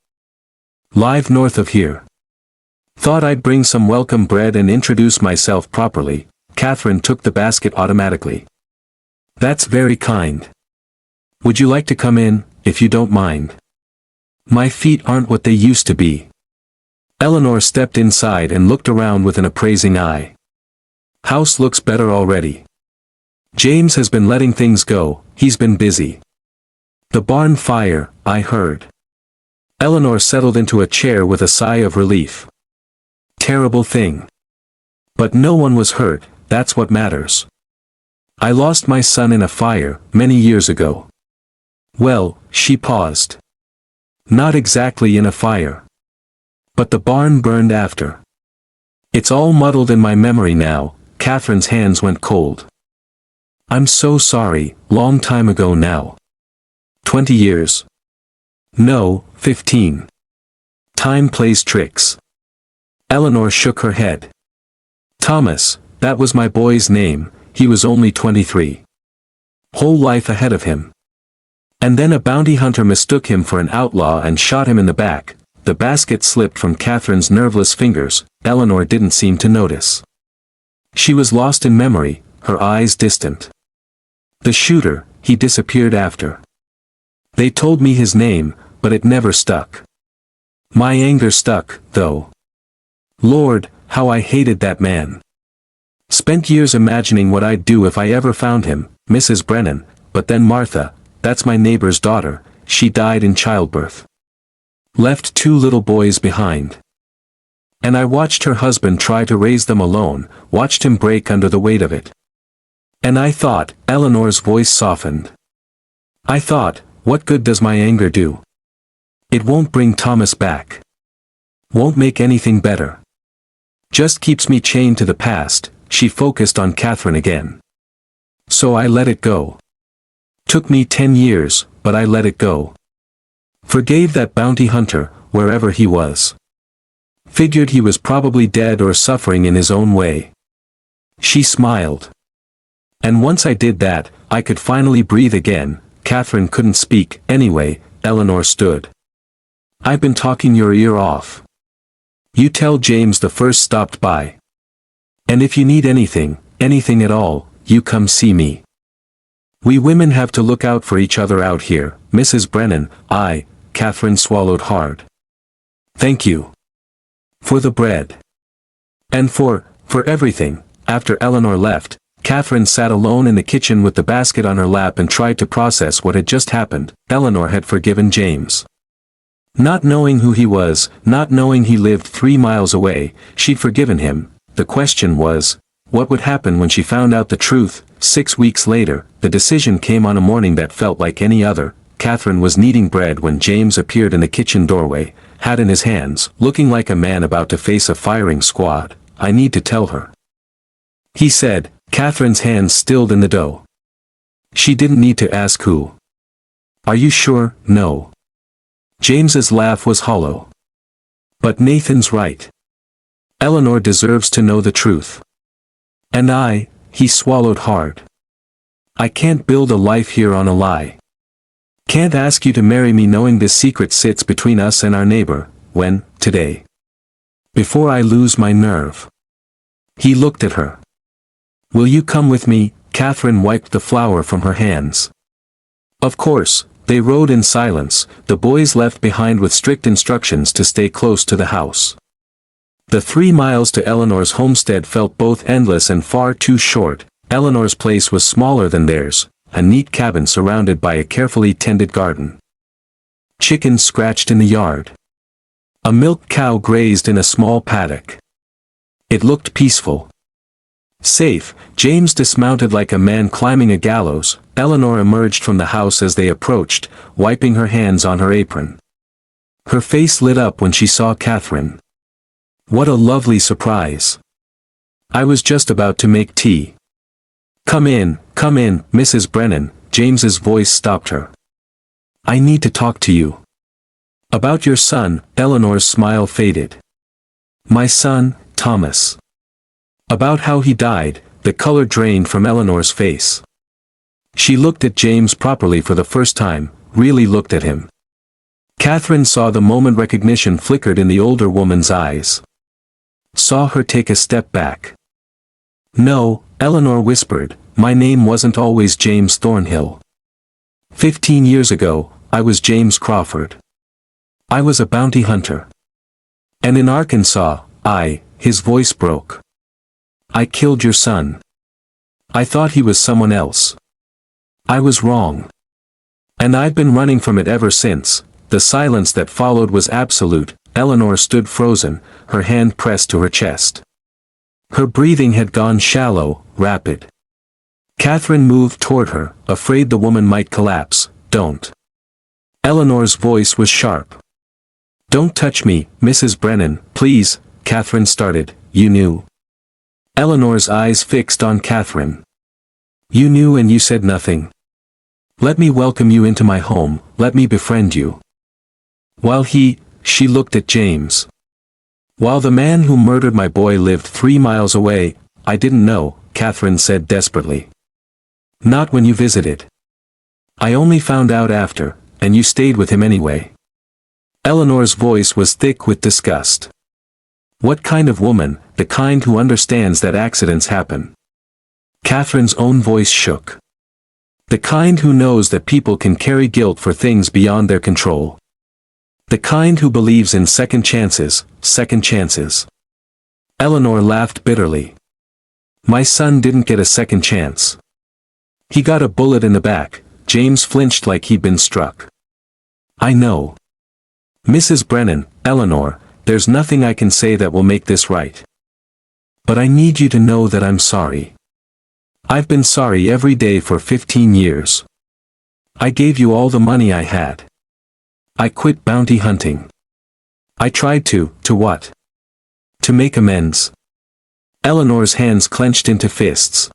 Live north of here. Thought I'd bring some welcome bread and introduce myself properly. Catherine took the basket automatically. That's very kind. Would you like to come in, if you don't mind? My feet aren't what they used to be. Eleanor stepped inside and looked around with an appraising eye. House looks better already. James has been letting things go, he's been busy. The barn fire, I heard. Eleanor settled into a chair with a sigh of relief. Terrible thing. But no one was hurt, that's what matters. I lost my son in a fire, many years ago. Well, she paused. Not exactly in a fire. But the barn burned after. It's all muddled in my memory now. Catherine's hands went cold. I'm so sorry, long time ago now. 20 years. No, 15. Time plays tricks. Eleanor shook her head. Thomas, that was my boy's name, he was only 23. Whole life ahead of him. And then a bounty hunter mistook him for an outlaw and shot him in the back. The basket slipped from Catherine's nerveless fingers. Eleanor didn't seem to notice. She was lost in memory, her eyes distant. The shooter, he disappeared after. They told me his name, but it never stuck. My anger stuck, though. Lord, how I hated that man. Spent years imagining what I'd do if I ever found him, Mrs. Brennan, but then Martha, that's my neighbor's daughter, she died in childbirth. Left 2 little boys behind. And I watched her husband try to raise them alone, watched him break under the weight of it. And I thought, Eleanor's voice softened. I thought, what good does my anger do? It won't bring Thomas back. Won't make anything better. Just keeps me chained to the past. She focused on Catherine again. So I let it go. Took me 10 years, but I let it go. Forgave that bounty hunter, wherever he was. Figured he was probably dead or suffering in his own way. She smiled. And once I did that, I could finally breathe again. Catherine couldn't speak, anyway. Eleanor stood. I've been talking your ear off. You tell James the first stopped by. And if you need anything, anything at all, you come see me. We women have to look out for each other out here, Mrs. Brennan. Catherine swallowed hard. Thank you. For the bread. And for everything. After Eleanor left, Catherine sat alone in the kitchen with the basket on her lap and tried to process what had just happened. Eleanor had forgiven James. Not knowing who he was, not knowing he lived 3 miles away, she'd forgiven him. The question was, what would happen when she found out the truth? 6 weeks later, the decision came on a morning that felt like any other. Catherine was kneading bread when James appeared in the kitchen doorway, hat in his hands, looking like a man about to face a firing squad. I need to tell her, he said, Catherine's hands stilled in the dough. She didn't need to ask who. Are you sure? No. James's laugh was hollow. But Nathan's right. Eleanor deserves to know the truth. And he swallowed hard. I can't build a life here on a lie. Can't ask you to marry me knowing this secret sits between us and our neighbor, today. Before I lose my nerve. He looked at her. Will you come with me? Catherine wiped the flour from her hands. Of course, they rode in silence, the boys left behind with strict instructions to stay close to the house. The 3 miles to Eleanor's homestead felt both endless and far too short. Eleanor's place was smaller than theirs, a neat cabin surrounded by a carefully tended garden. Chickens scratched in the yard. A milk cow grazed in a small paddock. It looked peaceful. Safe. James dismounted like a man climbing a gallows. Eleanor emerged from the house as they approached, wiping her hands on her apron. Her face lit up when she saw Catherine. What a lovely surprise. I was just about to make tea. Come in, Mrs. Brennan. James's voice stopped her. I need to talk to you. About your son. Eleanor's smile faded. My son, Thomas. About how he died. The color drained from Eleanor's face. She looked at James properly for the first time, really looked at him. Catherine saw the moment recognition flickered in the older woman's eyes. Saw her take a step back. No, Eleanor whispered, my name wasn't always James Thornhill. 15 years ago, I was James Crawford. I was a bounty hunter. And in Arkansas, his voice broke. I killed your son. I thought he was someone else. I was wrong. And I've been running from it ever since. The silence that followed was absolute. Eleanor stood frozen, her hand pressed to her chest. Her breathing had gone shallow, rapid. Catherine moved toward her, afraid the woman might collapse. Don't. Eleanor's voice was sharp. Don't touch me, Mrs. Brennan, please. Catherine started. You knew. Eleanor's eyes fixed on Catherine. You knew and you said nothing. Let me welcome you into my home, let me befriend you. While she looked at James. While the man who murdered my boy lived 3 miles away, I didn't know, Catherine said desperately. Not when you visited. I only found out after, and you stayed with him anyway. Eleanor's voice was thick with disgust. What kind of woman? The kind who understands that accidents happen. Catherine's own voice shook. The kind who knows that people can carry guilt for things beyond their control. The kind who believes in second chances, second chances. Eleanor laughed bitterly. My son didn't get a second chance. He got a bullet in the back. James flinched like he'd been struck. I know. Mrs. Brennan, Eleanor, there's nothing I can say that will make this right. But I need you to know that I'm sorry. I've been sorry every day for 15 years. I gave you all the money I had. I quit bounty hunting. I tried to what? To make amends. Eleanor's hands clenched into fists.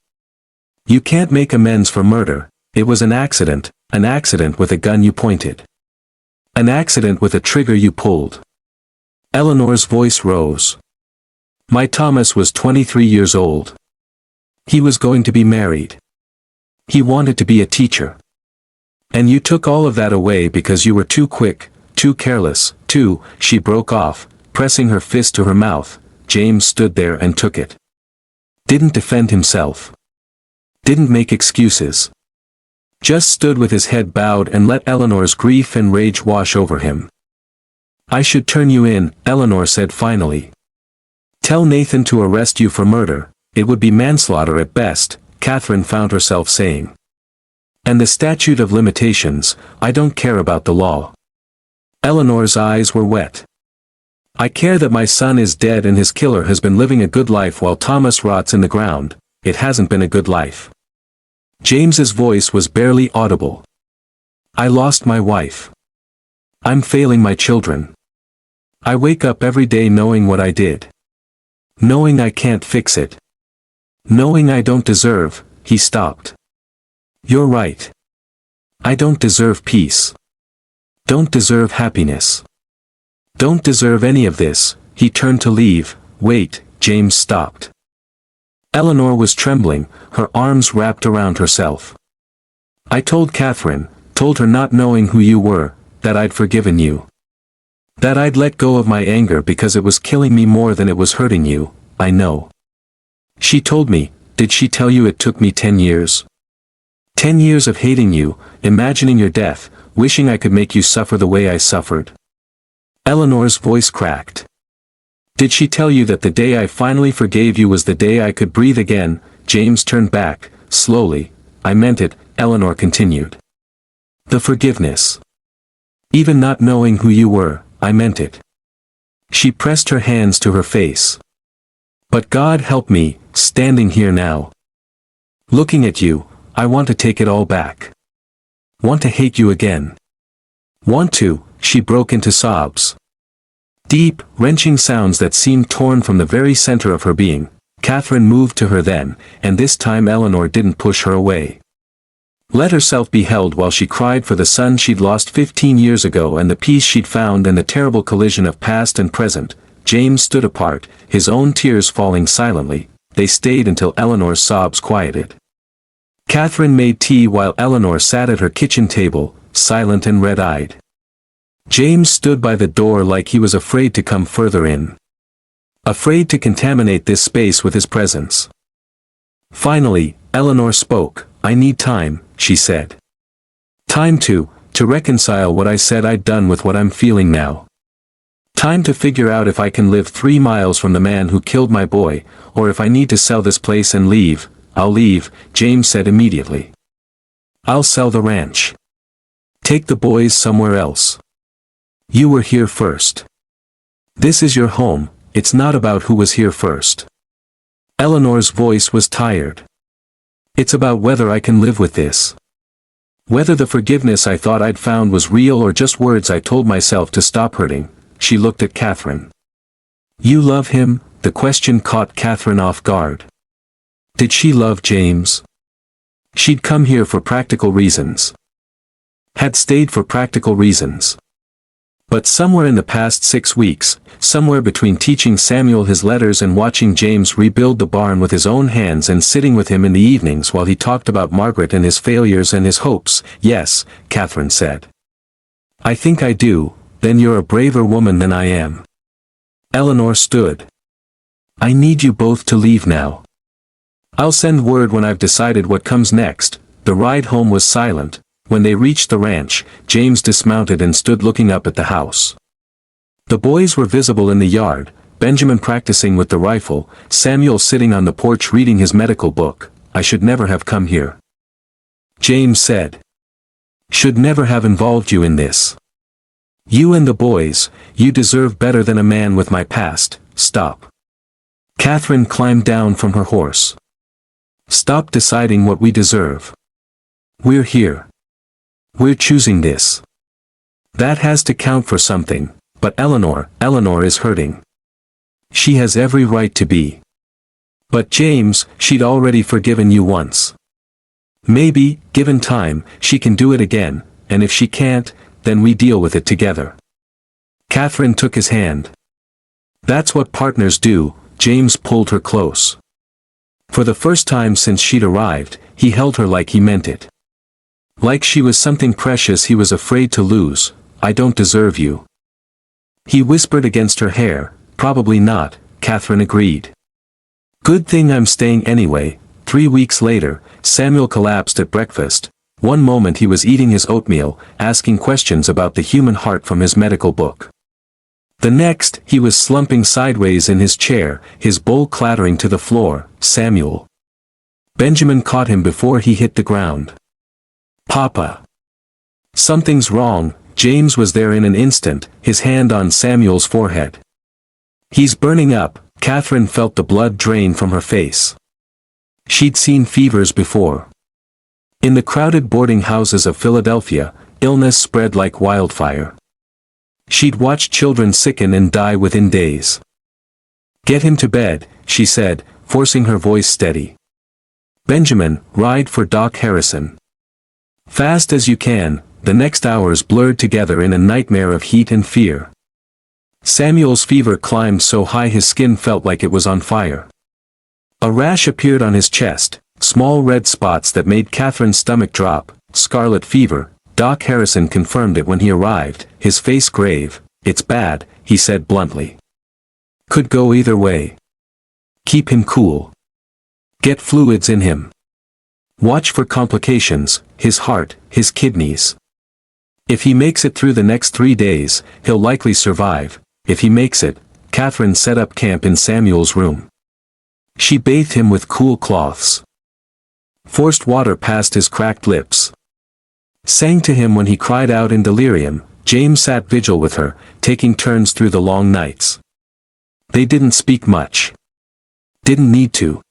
You can't make amends for murder. It was an accident with a gun you pointed. An accident with a trigger you pulled. Eleanor's voice rose. My Thomas was 23 years old. He was going to be married. He wanted to be a teacher. And you took all of that away because you were too quick, too careless, she broke off, pressing her fist to her mouth. James stood there and took it. Didn't defend himself. Didn't make excuses. Just stood with his head bowed and let Eleanor's grief and rage wash over him. I should turn you in, Eleanor said finally. Tell Nathan to arrest you for murder. It would be manslaughter at best, Catherine found herself saying. And the statute of limitations, I don't care about the law. Eleanor's eyes were wet. I care that my son is dead and his killer has been living a good life while Thomas rots in the ground. It hasn't been a good life. James's voice was barely audible. I lost my wife. I'm failing my children. I wake up every day knowing what I did. Knowing I can't fix it. Knowing I don't deserve, he stopped. You're right. I don't deserve peace. Don't deserve happiness. Don't deserve any of this. He turned to leave. Wait, James stopped. Eleanor was trembling, her arms wrapped around herself. I told Catherine, told her not knowing who you were, that I'd forgiven you. That I'd let go of my anger because it was killing me more than it was hurting you, I know. She told me, did she tell you it took me 10 years? 10 years of hating you, imagining your death, wishing I could make you suffer the way I suffered. Eleanor's voice cracked. Did she tell you that the day I finally forgave you was the day I could breathe again? James turned back, slowly. I meant it, Eleanor continued. The forgiveness. Even not knowing who you were, I meant it. She pressed her hands to her face. But God help me, standing here now. Looking at you, I want to take it all back. Want to hate you again. Want to, she broke into sobs. Deep, wrenching sounds that seemed torn from the very center of her being. Catherine moved to her then, and this time Eleanor didn't push her away. Let herself be held while she cried for the son she'd lost 15 years ago and the peace she'd found in the terrible collision of past and present. James stood apart, his own tears falling silently. They stayed until Eleanor's sobs quieted. Catherine made tea while Eleanor sat at her kitchen table, silent and red-eyed. James stood by the door like he was afraid to come further in. Afraid to contaminate this space with his presence. Finally, Eleanor spoke. I need time, she said. Time to reconcile what I said I'd done with what I'm feeling now. Time to figure out if I can live 3 miles from the man who killed my boy, or if I need to sell this place and leave. I'll leave, James said immediately. I'll sell the ranch. Take the boys somewhere else. You were here first. This is your home, it's not about who was here first. Eleanor's voice was tired. It's about whether I can live with this. Whether the forgiveness I thought I'd found was real or just words I told myself to stop hurting. She looked at Catherine. You love him? The question caught Catherine off guard. Did she love James? She'd come here for practical reasons. Had stayed for practical reasons. But somewhere in the past 6 weeks, somewhere between teaching Samuel his letters and watching James rebuild the barn with his own hands and sitting with him in the evenings while he talked about Margaret and his failures and his hopes, yes, Catherine said. I think I do, then you're a braver woman than I am. Eleanor stood. I need you both to leave now. I'll send word when I've decided what comes next, The ride home was silent. When they reached the ranch, James dismounted and stood looking up at the house. The boys were visible in the yard, Benjamin practicing with the rifle, Samuel sitting on the porch reading his medical book. "I should never have come here," James said. "Should never have involved you in this. You and the boys, you deserve better than a man with my past." "Stop." Catherine climbed down from her horse. "Stop deciding what we deserve. We're here. We're choosing this. That has to count for something, but Eleanor is hurting. She has every right to be. But James, she'd already forgiven you once. Maybe, given time, she can do it again, and if she can't, then we deal with it together." Catherine took his hand. "That's what partners do." James pulled her close. For the first time since she'd arrived, he held her like he meant it. Like she was something precious he was afraid to lose. "I don't deserve you," he whispered against her hair. "Probably not," Catherine agreed. "Good thing I'm staying anyway." 3 weeks later, Samuel collapsed at breakfast. One moment he was eating his oatmeal, asking questions about the human heart from his medical book. The next, he was slumping sideways in his chair, his bowl clattering to the floor. "Samuel." Benjamin caught him before he hit the ground. "Papa." "Something's wrong." James was there in an instant, his hand on Samuel's forehead. "He's burning up." Catherine felt the blood drain from her face. She'd seen fevers before. In the crowded boarding houses of Philadelphia, illness spread like wildfire. She'd watched children sicken and die within days. "Get him to bed," she said, forcing her voice steady. "Benjamin, ride for Doc Harrison. Fast as you can." The next hours blurred together in a nightmare of heat and fear. Samuel's fever climbed so high his skin felt like it was on fire. A rash appeared on his chest, small red spots that made Catherine's stomach drop. "Scarlet fever." Doc Harrison confirmed it when he arrived, his face grave. "It's bad," he said bluntly. "Could go either way. Keep him cool. Get fluids in him. Watch for complications, his heart, his kidneys. If he makes it through the next 3 days, he'll likely survive. If he makes it." Catherine set up camp in Samuel's room. She bathed him with cool cloths. Forced water past his cracked lips. Sang to him when he cried out in delirium. James sat vigil with her, taking turns through the long nights. They didn't speak much. Didn't need to.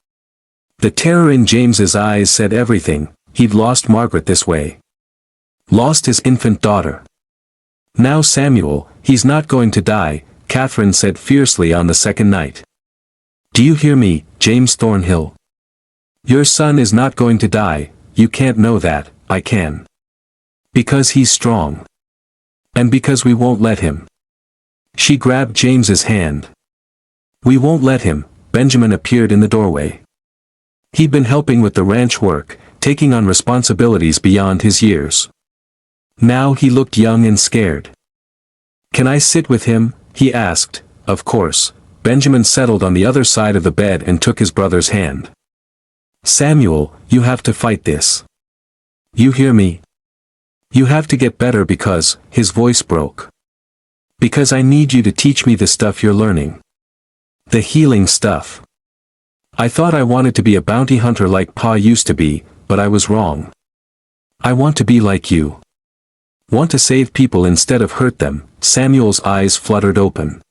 The terror in James's eyes said everything. He'd lost Margaret this way. Lost his infant daughter. Now Samuel, he's not going to die, Catherine said fiercely on the second night. "Do you hear me, James Thornhill? Your son is not going to die. You can't know that, I can. Because he's strong. And because we won't let him." She grabbed James's hand. "We won't let him." Benjamin appeared in the doorway. He'd been helping with the ranch work, taking on responsibilities beyond his years. Now he looked young and scared. "Can I sit with him?" he asked. "Of course." Benjamin settled on the other side of the bed and took his brother's hand. "Samuel, you have to fight this. You hear me? You have to get better because," his voice broke. "Because I need you to teach me the stuff you're learning. The healing stuff. I thought I wanted to be a bounty hunter like Pa used to be, but I was wrong. I want to be like you. Want to save people instead of hurt them." Samuel's eyes fluttered open.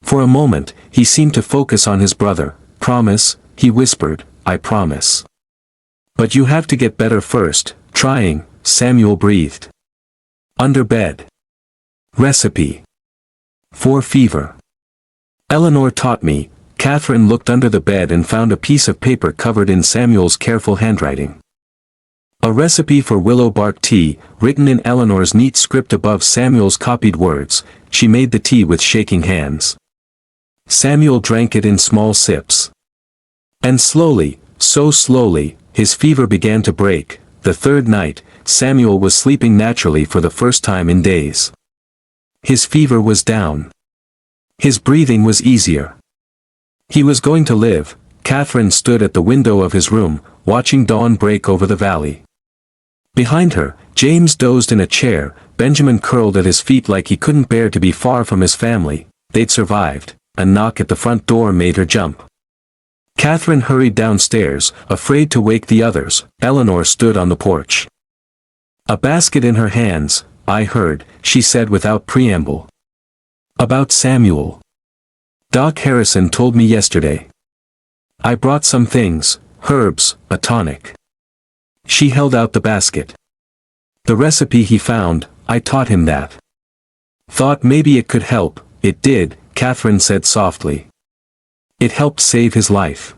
For a moment, he seemed to focus on his brother. "Promise," he whispered, "I promise. But you have to get better first." "Trying," Samuel breathed. Under bed. Recipe. For fever. Eleanor taught me. Catherine looked under the bed and found a piece of paper covered in Samuel's careful handwriting. A recipe for willow bark tea, written in Eleanor's neat script above Samuel's copied words. She made the tea with shaking hands. Samuel drank it in small sips. And slowly, so slowly, his fever began to break. The third night, Samuel was sleeping naturally for the first time in days. His fever was down. His breathing was easier. He was going to live. Catherine stood at the window of his room, watching dawn break over the valley. Behind her, James dozed in a chair, Benjamin curled at his feet like he couldn't bear to be far from his family. They'd survived. A knock at the front door made her jump. Catherine hurried downstairs, afraid to wake the others. Eleanor stood on the porch. A basket in her hands. I heard, she said without preamble. About Samuel. Doc Harrison told me yesterday. I brought some things, herbs, a tonic. She held out the basket. The recipe he found, I taught him that. Thought maybe it could help. It did, Catherine said softly. It helped save his life.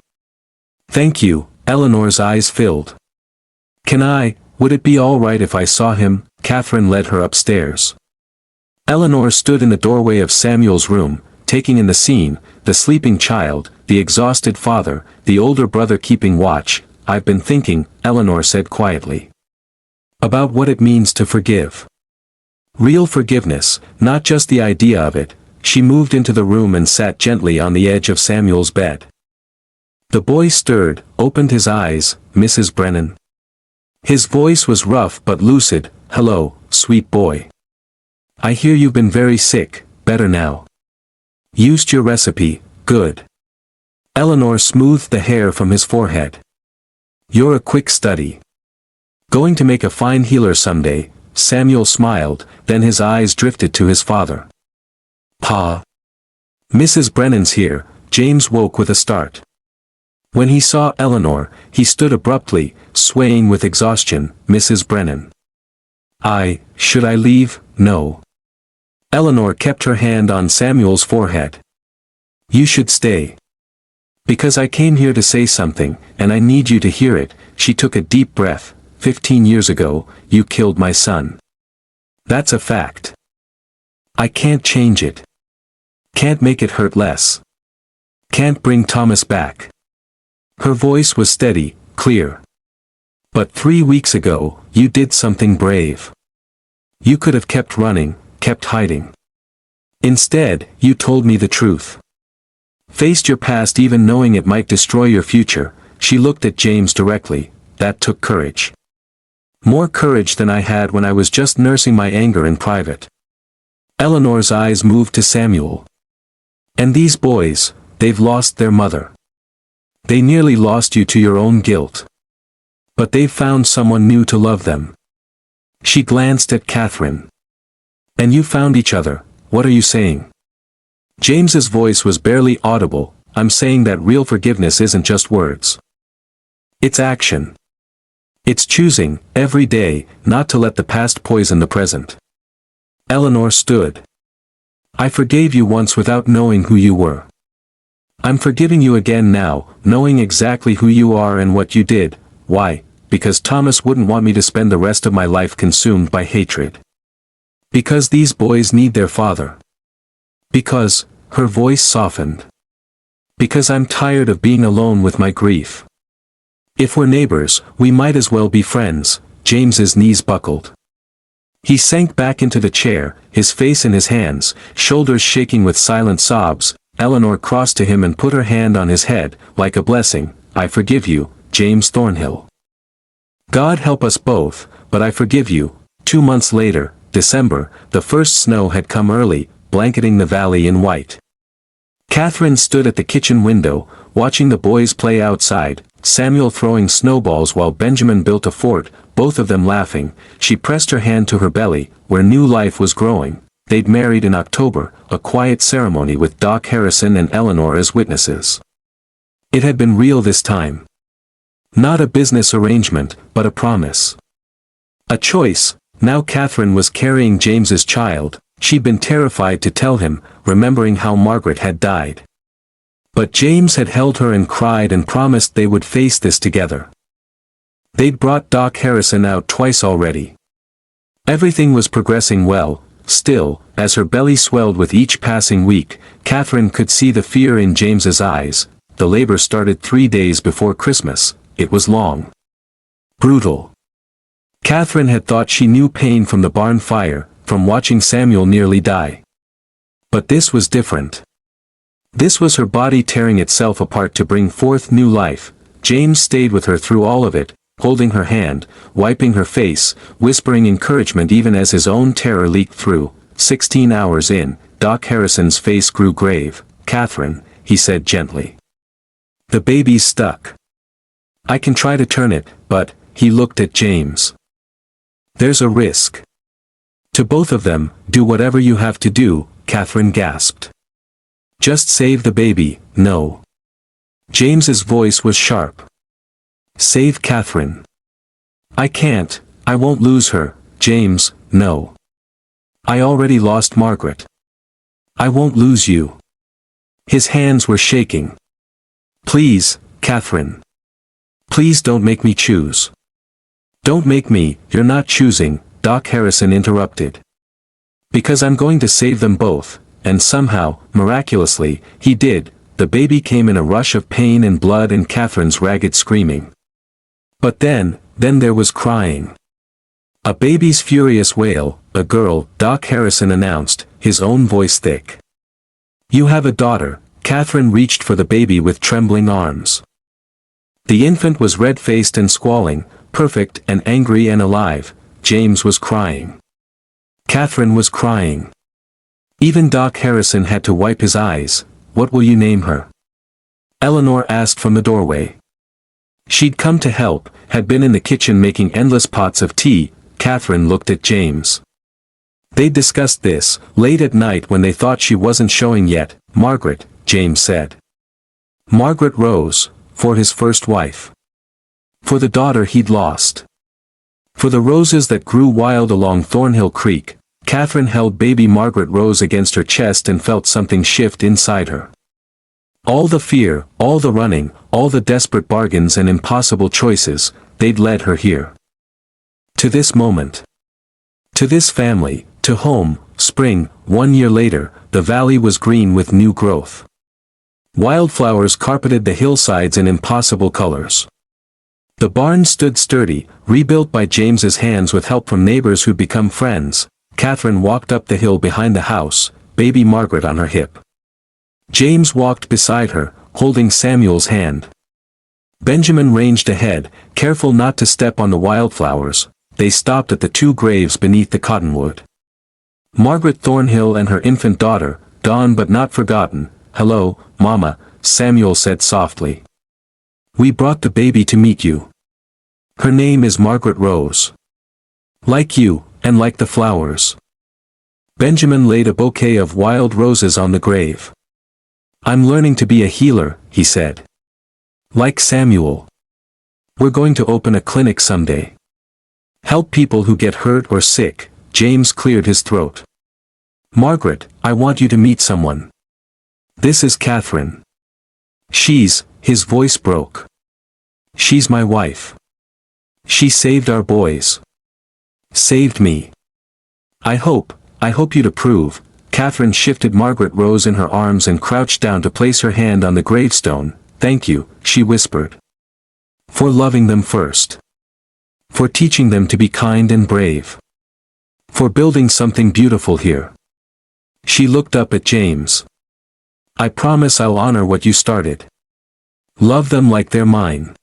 Thank you, Eleanor's eyes filled. Would it be all right if I saw him? Catherine led her upstairs. Eleanor stood in the doorway of Samuel's room, taking in the scene, the sleeping child, the exhausted father, the older brother keeping watch. I've been thinking, Eleanor said quietly. About what it means to forgive. Real forgiveness, not just the idea of it. She moved into the room and sat gently on the edge of Samuel's bed. The boy stirred, opened his eyes. Mrs. Brennan. His voice was rough but lucid. Hello, sweet boy. I hear you've been very sick. Better now. Used your recipe. Good. Eleanor smoothed the hair from his forehead. You're a quick study. Going to make a fine healer someday. Samuel smiled, then his eyes drifted to his father. Pa. Mrs. Brennan's here. James woke with a start. When he saw Eleanor, he stood abruptly, swaying with exhaustion. Mrs. Brennan. Should I leave? No. Eleanor kept her hand on Samuel's forehead. You should stay. Because I came here to say something, and I need you to hear it. She took a deep breath. 15 years ago, you killed my son. That's a fact. I can't change it. Can't make it hurt less. Can't bring Thomas back. Her voice was steady, clear. But 3 weeks ago, you did something brave. You could have kept running, kept hiding. Instead, you told me the truth. Faced your past even knowing it might destroy your future. She looked at James directly. That took courage. More courage than I had when I was just nursing my anger in private. Eleanor's eyes moved to Samuel. And these boys, they've lost their mother. They nearly lost you to your own guilt. But they've found someone new to love them. She glanced at Catherine. And you found each other. What are you saying? James's voice was barely audible. I'm saying that real forgiveness isn't just words. It's action. It's choosing, every day, not to let the past poison the present. Eleanor stood. I forgave you once without knowing who you were. I'm forgiving you again now, knowing exactly who you are and what you did. Why? Because Thomas wouldn't want me to spend the rest of my life consumed by hatred. Because these boys need their father. Because, her voice softened. Because I'm tired of being alone with my grief. If we're neighbors, we might as well be friends. James's knees buckled. He sank back into the chair, his face in his hands, shoulders shaking with silent sobs. Eleanor crossed to him and put her hand on his head, like a blessing. I forgive you, James Thornhill. God help us both, but I forgive you. 2 months later, December, the first snow had come early, blanketing the valley in white. Catherine stood at the kitchen window, watching the boys play outside, Samuel throwing snowballs while Benjamin built a fort, both of them laughing. She pressed her hand to her belly, where new life was growing. They'd married in October, a quiet ceremony with Doc Harrison and Eleanor as witnesses. It had been real this time. Not a business arrangement, but a promise. A choice. Now Catherine was carrying James's child. She'd been terrified to tell him, remembering how Margaret had died. But James had held her and cried and promised they would face this together. They'd brought Doc Harrison out twice already. Everything was progressing well. Still, as her belly swelled with each passing week, Catherine could see the fear in James's eyes. The labor started 3 days before Christmas. It was long. Brutal. Catherine had thought she knew pain from the barn fire, from watching Samuel nearly die. But this was different. This was her body tearing itself apart to bring forth new life. James stayed with her through all of it, holding her hand, wiping her face, whispering encouragement even as his own terror leaked through. 16 hours in, Doc Harrison's face grew grave. "Catherine," he said gently. "The baby's stuck. I can try to turn it, but," he looked at James. "There's a risk." "To both of them, do whatever you have to do," Catherine gasped. "Just save the baby." "No." James's voice was sharp. "Save Catherine." "I can't, I won't lose her." "James, no. I already lost Margaret. I won't lose you." His hands were shaking. "Please, Catherine. Please don't make me choose." "Don't make me, you're not choosing," Doc Harrison interrupted. "Because I'm going to save them both," and somehow, miraculously, he did. The baby came in a rush of pain and blood and Catherine's ragged screaming. But then there was crying. A baby's furious wail. "A girl," Doc Harrison announced, his own voice thick. "You have a daughter." Catherine reached for the baby with trembling arms. The infant was red-faced and squalling, perfect and angry and alive. James was crying. Catherine was crying. Even Doc Harrison had to wipe his eyes. "What will you name her?" Eleanor asked from the doorway. She'd come to help, had been in the kitchen making endless pots of tea. Catherine looked at James. They'd discussed this, late at night when they thought she wasn't showing yet. "Margaret," James said. Margaret Rose, for his first wife. For the daughter he'd lost. For the roses that grew wild along Thornhill Creek. Catherine held baby Margaret Rose against her chest and felt something shift inside her. All the fear, all the running, all the desperate bargains and impossible choices, they'd led her here. To this moment. To this family, to home. Spring, 1 year later, the valley was green with new growth. Wildflowers carpeted the hillsides in impossible colors. The barn stood sturdy, rebuilt by James's hands with help from neighbors who'd become friends. Catherine walked up the hill behind the house, baby Margaret on her hip. James walked beside her, holding Samuel's hand. Benjamin ranged ahead, careful not to step on the wildflowers. They stopped at the 2 graves beneath the cottonwood. Margaret Thornhill and her infant daughter, gone but not forgotten. "Hello, Mama," Samuel said softly. "We brought the baby to meet you. Her name is Margaret Rose. Like you, and like the flowers." Benjamin laid a bouquet of wild roses on the grave. "I'm learning to be a healer," he said. "Like Samuel. We're going to open a clinic someday. Help people who get hurt or sick." James cleared his throat. "Margaret, I want you to meet someone. This is Catherine. His voice broke. "She's my wife. She saved our boys. Saved me. I hope you'd approve." Catherine shifted Margaret Rose in her arms and crouched down to place her hand on the gravestone. "Thank you," she whispered. "For loving them first. For teaching them to be kind and brave. For building something beautiful here." She looked up at James. "I promise I'll honor what you started. Love them like they're mine.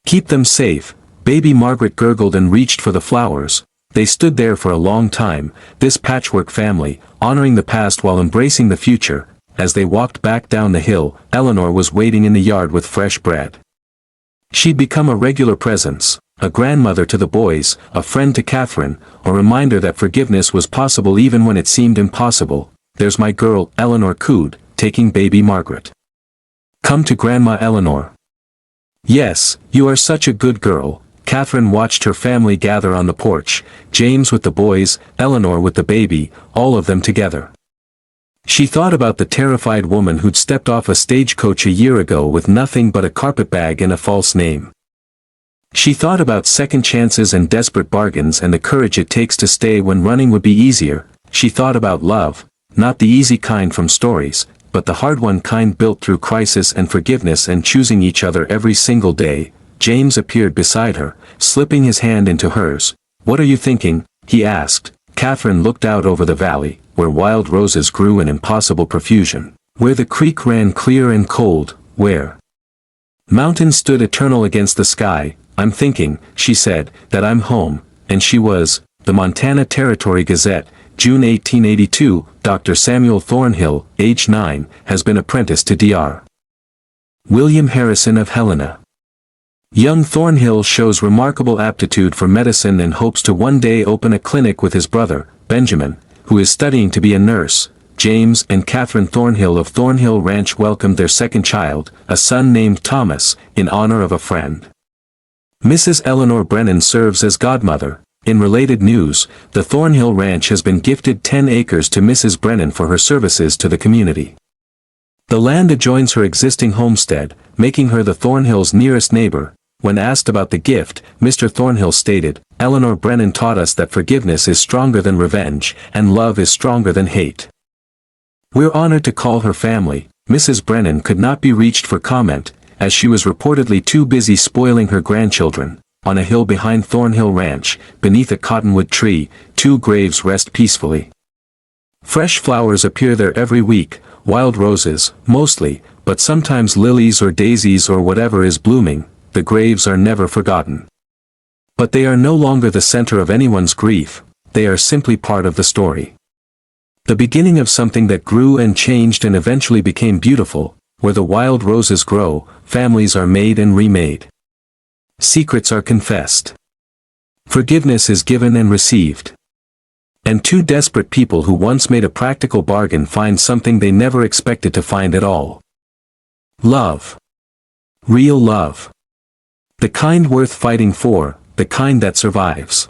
Keep them safe." Baby Margaret gurgled and reached for the flowers. They stood there for a long time, this patchwork family, honoring the past while embracing the future. As they walked back down the hill, Eleanor was waiting in the yard with fresh bread. She'd become a regular presence, a grandmother to the boys, a friend to Catherine, a reminder that forgiveness was possible even when it seemed impossible. "There's my girl," Eleanor cooed, taking baby Margaret. "Come to Grandma Eleanor." "Yes, you are such a good girl." Catherine watched her family gather on the porch, James with the boys, Eleanor with the baby, all of them together. She thought about the terrified woman who'd stepped off a stagecoach a year ago with nothing but a carpetbag and a false name. She thought about second chances and desperate bargains and the courage it takes to stay when running would be easier. She thought about love, not the easy kind from stories, but the hard-won kind built through crisis and forgiveness and choosing each other every single day. James appeared beside her, slipping his hand into hers. "What are you thinking?" he asked. Catherine looked out over the valley, where wild roses grew in impossible profusion, where the creek ran clear and cold, where Mountains stood eternal against the sky. I'm thinking, she said, that I'm home, and she was. The Montana Territory Gazette, June 1882, Dr. Samuel Thornhill, age 9, has been apprenticed to Dr. William Harrison of Helena. Young Thornhill shows remarkable aptitude for medicine and hopes to one day open a clinic with his brother, Benjamin, who is studying to be a nurse. James and Catherine Thornhill of Thornhill Ranch welcomed their second child, a son named Thomas, in honor of a friend. Mrs. Eleanor Brennan serves as godmother. In related news, the Thornhill Ranch has been gifted 10 acres to Mrs. Brennan for her services to the community. The land adjoins her existing homestead, making her the Thornhills' nearest neighbor. When asked about the gift, Mr. Thornhill stated, "Eleanor Brennan taught us that forgiveness is stronger than revenge, and love is stronger than hate." We're honored to call her family. Mrs. Brennan could not be reached for comment, as she was reportedly too busy spoiling her grandchildren. On a hill behind Thornhill Ranch, beneath a cottonwood tree, 2 graves rest peacefully. Fresh flowers appear there every week, wild roses, mostly, but sometimes lilies or daisies or whatever is blooming. The graves are never forgotten. But they are no longer the center of anyone's grief, they are simply part of the story. The beginning of something that grew and changed and eventually became beautiful. Where the wild roses grow, families are made and remade. Secrets are confessed. Forgiveness is given and received. And 2 desperate people who once made a practical bargain find something they never expected to find at all. Love. Real love. The kind worth fighting for, the kind that survives.